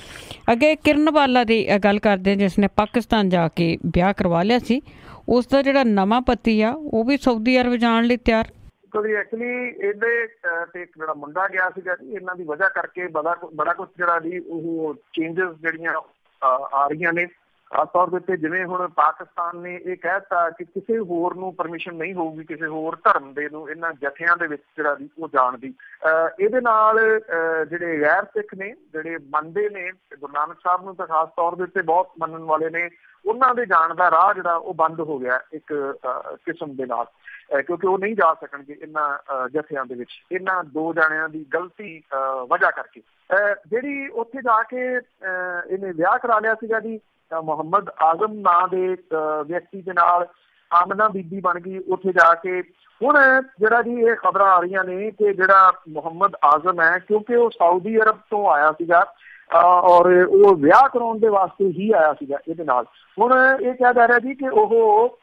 Speaker 1: ਅੱਗੇ ਕਿਰਨਵਾਲਾ ਦੀ ਗੱਲ ਕਰਦੇ ਜਿਸ ਨੇ ਪਾਕਿਸਤਾਨ ਜਾ ਕੇ ਵਿਆਹ ਕਰਵਾ ਲਿਆ ਸੀ, ਉਸ ਦਾ ਜਿਹੜਾ ਨਵਾਂ ਪਤੀ ਆ ਉਹ ਵੀ ਸਾਊਦੀ ਅਰਬ ਜਾਣ ਲਈ ਤਿਆਰ।
Speaker 2: ਕਿਉਂਕਿ ਐਕਚੁਅਲੀ ਇਹਦੇ ਤੇ ਇੱਕ ਜਿਹੜਾ ਮੁੰਡਾ ਗਿਆ ਸੀਗਾ ਜੀ, ਇਹਨਾਂ ਦੀ ਵਜ੍ਹਾ ਕਰਕੇ ਬੜਾ ਕੁਛ ਜਿਹੜਾ ਜੀ ਉਹ ਚੇਂਜਸ ਜਿਹੜੀਆਂ ਆ ਰਹੀਆਂ ਨੇ। ਖਾਸ ਤੌਰ ਦੇ ਉੱਤੇ ਜਿਵੇਂ ਹੁਣ ਪਾਕਿਸਤਾਨ ਨੇ ਇਹ ਕਹਿ ਦਿੱਤਾ ਕਿ ਕਿਸੇ ਹੋਰ ਨੂੰ ਪਰਮਿਸ਼ਨ ਨਹੀਂ ਹੋਊਗੀ, ਕਿਸੇ ਹੋਰ ਧਰਮ ਦੇ ਨੂੰ ਇਹਨਾਂ ਜਥਿਆਂ ਦੇ ਵਿੱਚ ਜਿਹੜਾ ਵੀ ਉਹ ਜਾਣ ਦੀ। ਇਹਦੇ ਨਾਲ ਜਿਹੜੇ ਗੈਰ ਸਿੱਖ ਨੇ, ਜਿਹੜੇ ਮੰਨਦੇ ਨੇ ਗੁਰੂ ਨਾਨਕ ਸਾਹਿਬ ਨੂੰ ਤਾਂ ਖਾਸ ਤੌਰ ਦੇ ਉੱਤੇ ਬਹੁਤ ਮੰਨਣ ਵਾਲੇ ਨੇ, ਉਹਨਾਂ ਦੇ ਜਾਣ ਦਾ ਰਾਹ ਜਿਹੜਾ ਉਹ ਬੰਦ ਹੋ ਗਿਆ ਇੱਕ ਕਿਸਮ ਦੇ ਨਾਲ, ਕਿਉਂਕਿ ਉਹ ਨਹੀਂ ਜਾ ਸਕਣਗੇ ਇਹਨਾਂ ਜਥਿਆਂ ਦੇ ਵਿੱਚ ਇਹਨਾਂ ਦੋ ਜਾਣਿਆਂ ਦੀ ਗਲਤੀ ਵਜ੍ਹਾ ਕਰਕੇ। ਜਿਹੜੀ ਉੱਥੇ ਜਾ ਕੇ ਇਹਨੇ ਵਿਆਹ ਕਰਾ ਲਿਆ ਸੀਗਾ ਜੀ ਮੁਹੰਮਦ ਆਜ਼ਮ ਨਾਂ ਦੇ ਵਿਅਕਤੀ ਦੇ ਨਾਲ, ਆਮਨਾ ਬੀਬੀ ਬਣ ਗਈ ਉੱਥੇ ਜਾ ਕੇ। ਹੁਣ ਜਿਹੜਾ ਜੀ ਇਹ ਖਬਰਾਂ ਆ ਰਹੀਆਂ ਨੇ ਕਿ ਜਿਹੜਾ ਮੁਹੰਮਦ ਆਜ਼ਮ ਹੈ, ਕਿਉਂਕਿ ਉਹ ਸਾਊਦੀ ਅਰਬ ਤੋਂ ਆਇਆ ਸੀਗਾ ਔਰ ਉਹ ਵਿਆਹ ਕਰਾਉਣ ਦੇ ਵਾਸਤੇ ਹੀ ਆਇਆ ਸੀਗਾ ਇਹਦੇ ਨਾਲ, ਹੁਣ ਇਹ ਕਿਹਾ ਜਾ ਰਿਹਾ ਜੀ ਕਿ ਉਹ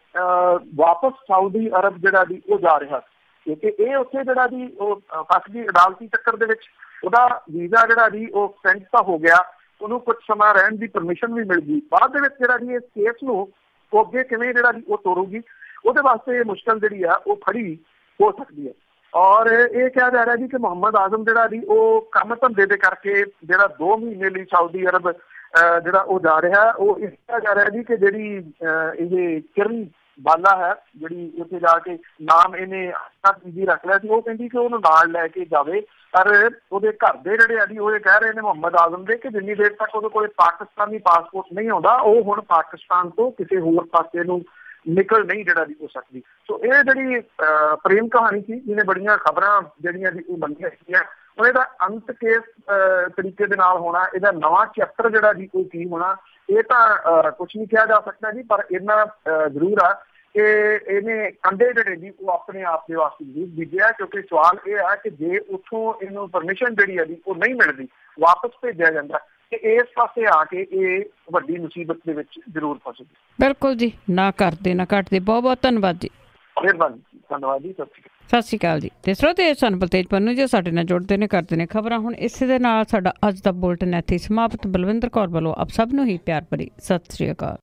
Speaker 2: ਵਾਪਸ ਸਾਊਦੀ ਅਰਬ ਜਿਹੜਾ ਜੀ ਉਹ ਜਾ ਰਿਹਾ ਕਿਉਂਕਿ ਇਹ ਉੱਥੇ ਜਿਹੜਾ ਜੀ ਉਹ ਫਸ ਗਈ ਅਦਾਲਤੀ ਚੱਕਰ ਦੇ ਵਿੱਚ। ਉਹਦਾ ਵੀਜ਼ਾ ਜਿਹੜਾ ਜੀ ਉਹ ਸੈਂਡ ਤਾਂ ਹੋ ਗਿਆ, ਉਹਨੂੰ ਕੁਝ ਸਮਾਂ ਰਹਿਣ ਦੀ ਪਰਮਿਸ਼ਨ ਵੀ ਮਿਲ ਗਈ। ਬਾਅਦ ਦੇ ਵਿੱਚ ਜਿਹੜਾ ਜੀ ਇਸ ਕੇਸ ਨੂੰ ਉਹ ਅੱਗੇ ਕਿਵੇਂ ਜਿਹੜਾ ਜੀ ਉਹ ਤੋਰੂਗੀ, ਉਹਦੇ ਵਾਸਤੇ ਇਹ ਮੁਸ਼ਕਲ ਜਿਹੜੀ ਆ ਉਹ ਖੜੀ ਹੋ ਸਕਦੀ ਹੈ। ਔਰ ਇਹ ਕਿਹਾ ਜਾ ਰਿਹਾ ਜੀ ਕਿ ਮੁਹੰਮਦ ਆਜ਼ਮ ਜਿਹੜਾ ਜੀ ਉਹ ਕੰਮ ਧੰਦੇ ਦੇ ਕਰਕੇ ਜਿਹੜਾ 2 ਮਹੀਨੇ ਲਈ ਸਾਊਦੀ ਅਰਬ ਜਿਹੜਾ ਉਹ ਜਾ ਰਿਹਾ, ਉਹ ਇਸ ਕਿਹਾ ਜਾ ਰਿਹਾ ਜੀ ਕਿ ਜਿਹੜੀ ਇਹ ਕਿਰਨ ਬਾਲਾ ਹੈ ਜਿਹੜੀ ਉੱਥੇ ਜਾ ਕੇ ਨਾਮ ਇਹਨੇ ਜੀ ਰੱਖ ਲਿਆ ਸੀ, ਉਹ ਕਹਿੰਦੀ ਕਿ ਉਹਨੂੰ ਨਾਲ ਲੈ ਕੇ ਜਾਵੇ। ਪਰ ਉਹਦੇ ਘਰ ਦੇ ਜਿਹੜੇ ਆ ਜੀ ਉਹ ਇਹ ਕਹਿ ਰਹੇ ਨੇ ਮੁਹੰਮਦ ਆਜ਼ਮ ਦੇ ਕਿ ਜਿੰਨੀ ਦੇਰ ਤੱਕ ਉਹਦੇ ਕੋਲ ਪਾਕਿਸਤਾਨੀ ਪਾਸਪੋਰਟ ਨਹੀਂ ਆਉਂਦਾ ਉਹ ਹੁਣ ਪਾਕਿਸਤਾਨ ਤੋਂ ਕਿਸੇ ਹੋਰ ਪਾਸੇ ਨੂੰ ਨਿਕਲ ਨਹੀਂ ਜਿਹੜਾ ਜੀ ਹੋ ਸਕਦੀ। ਸੋ ਇਹ ਜਿਹੜੀ ਪ੍ਰੇਮ ਕਹਾਣੀ ਸੀ ਜਿਹਨੇ ਬੜੀਆਂ ਖਬਰਾਂ ਜਿਹੜੀਆਂ ਜੀ ਉਹ ਬਣੀਆਂ ਸੀਗੀਆਂ, ਹੁਣ ਇਹਦਾ ਅੰਤ ਕਿਸ ਤਰੀਕੇ ਦੇ ਨਾਲ ਹੋਣਾ, ਇਹਦਾ ਨਵਾਂ ਚੈਪਟਰ ਜਿਹੜਾ ਜੀ ਉਹ ਕੀ ਹੋਣਾ, ਇਹ ਤਾਂ ਕੁਛ ਨਹੀਂ ਕਿਹਾ ਜਾ ਸਕਦਾ ਜੀ। ਪਰ ਇੰਨਾ ਜ਼ਰੂਰ ਆ ਕਿ ਇਹਨੇ ਕੰਡੇ ਜਿਹੜੇ ਜੀ ਉਹ ਆਪਣੇ ਆਪ ਦੇ ਵਾਸਤੇ ਜ਼ਰੂਰ ਬੀਜਿਆ, ਕਿਉਂਕਿ ਸਵਾਲ ਇਹ ਆ ਕਿ ਜੇ ਉੱਥੋਂ ਇਹਨੂੰ ਪਰਮਿਸ਼ਨ ਜਿਹੜੀ ਹੈ ਜੀ ਉਹ ਨਹੀਂ ਮਿਲਦੀ, ਵਾਪਸ ਭੇਜਿਆ ਜਾਂਦਾ ਤੇ ਇਸ ਪਾਸੇ ਆ ਕੇ ਇਹ ਵੱਡੀ ਮੁਸੀਬਤ ਦੇ ਵਿੱਚ ਜ਼ਰੂਰ ਫਸੇਗੀ।
Speaker 1: ਬਿਲਕੁਲ ਜੀ, ਨਾ ਕਰਦੇ ਨਾ ਘੱਟਦੇ। ਬਹੁਤ ਬਹੁਤ ਧੰਨਵਾਦ ਜੀ।
Speaker 2: ਮਿਹਰਬਾਨੀ, ਧੰਨਵਾਦ ਜੀ,
Speaker 1: ਸਤਿ ਸ਼੍ਰੀ ਅਕਾਲ ਜੀ। ਤੇ ਸਰੋਤੇ ਸਨ ਬਲਤੇਜ ਪੰਨੂ ਜੀ ਸਾਡੇ ਨਾਲ ਜੁੜਦੇ ਨੇ, ਕਰਦੇ ਨੇ ਖਬਰਾਂ। ਹੁਣ ਇਸੇ ਦੇ ਨਾਲ ਸਾਡਾ ਅੱਜ ਦਾ ਬੁਲਟਨ ਇੱਥੇ ਸਮਾਪਤ। ਬਲਵਿੰਦਰ ਕੌਰ ਵੱਲੋਂ ਆਪ ਸਭ ਨੂੰ ਹੀ ਪਿਆਰ ਭਰੀ ਸਤਿ ਸ਼੍ਰੀ ਅਕਾਲ।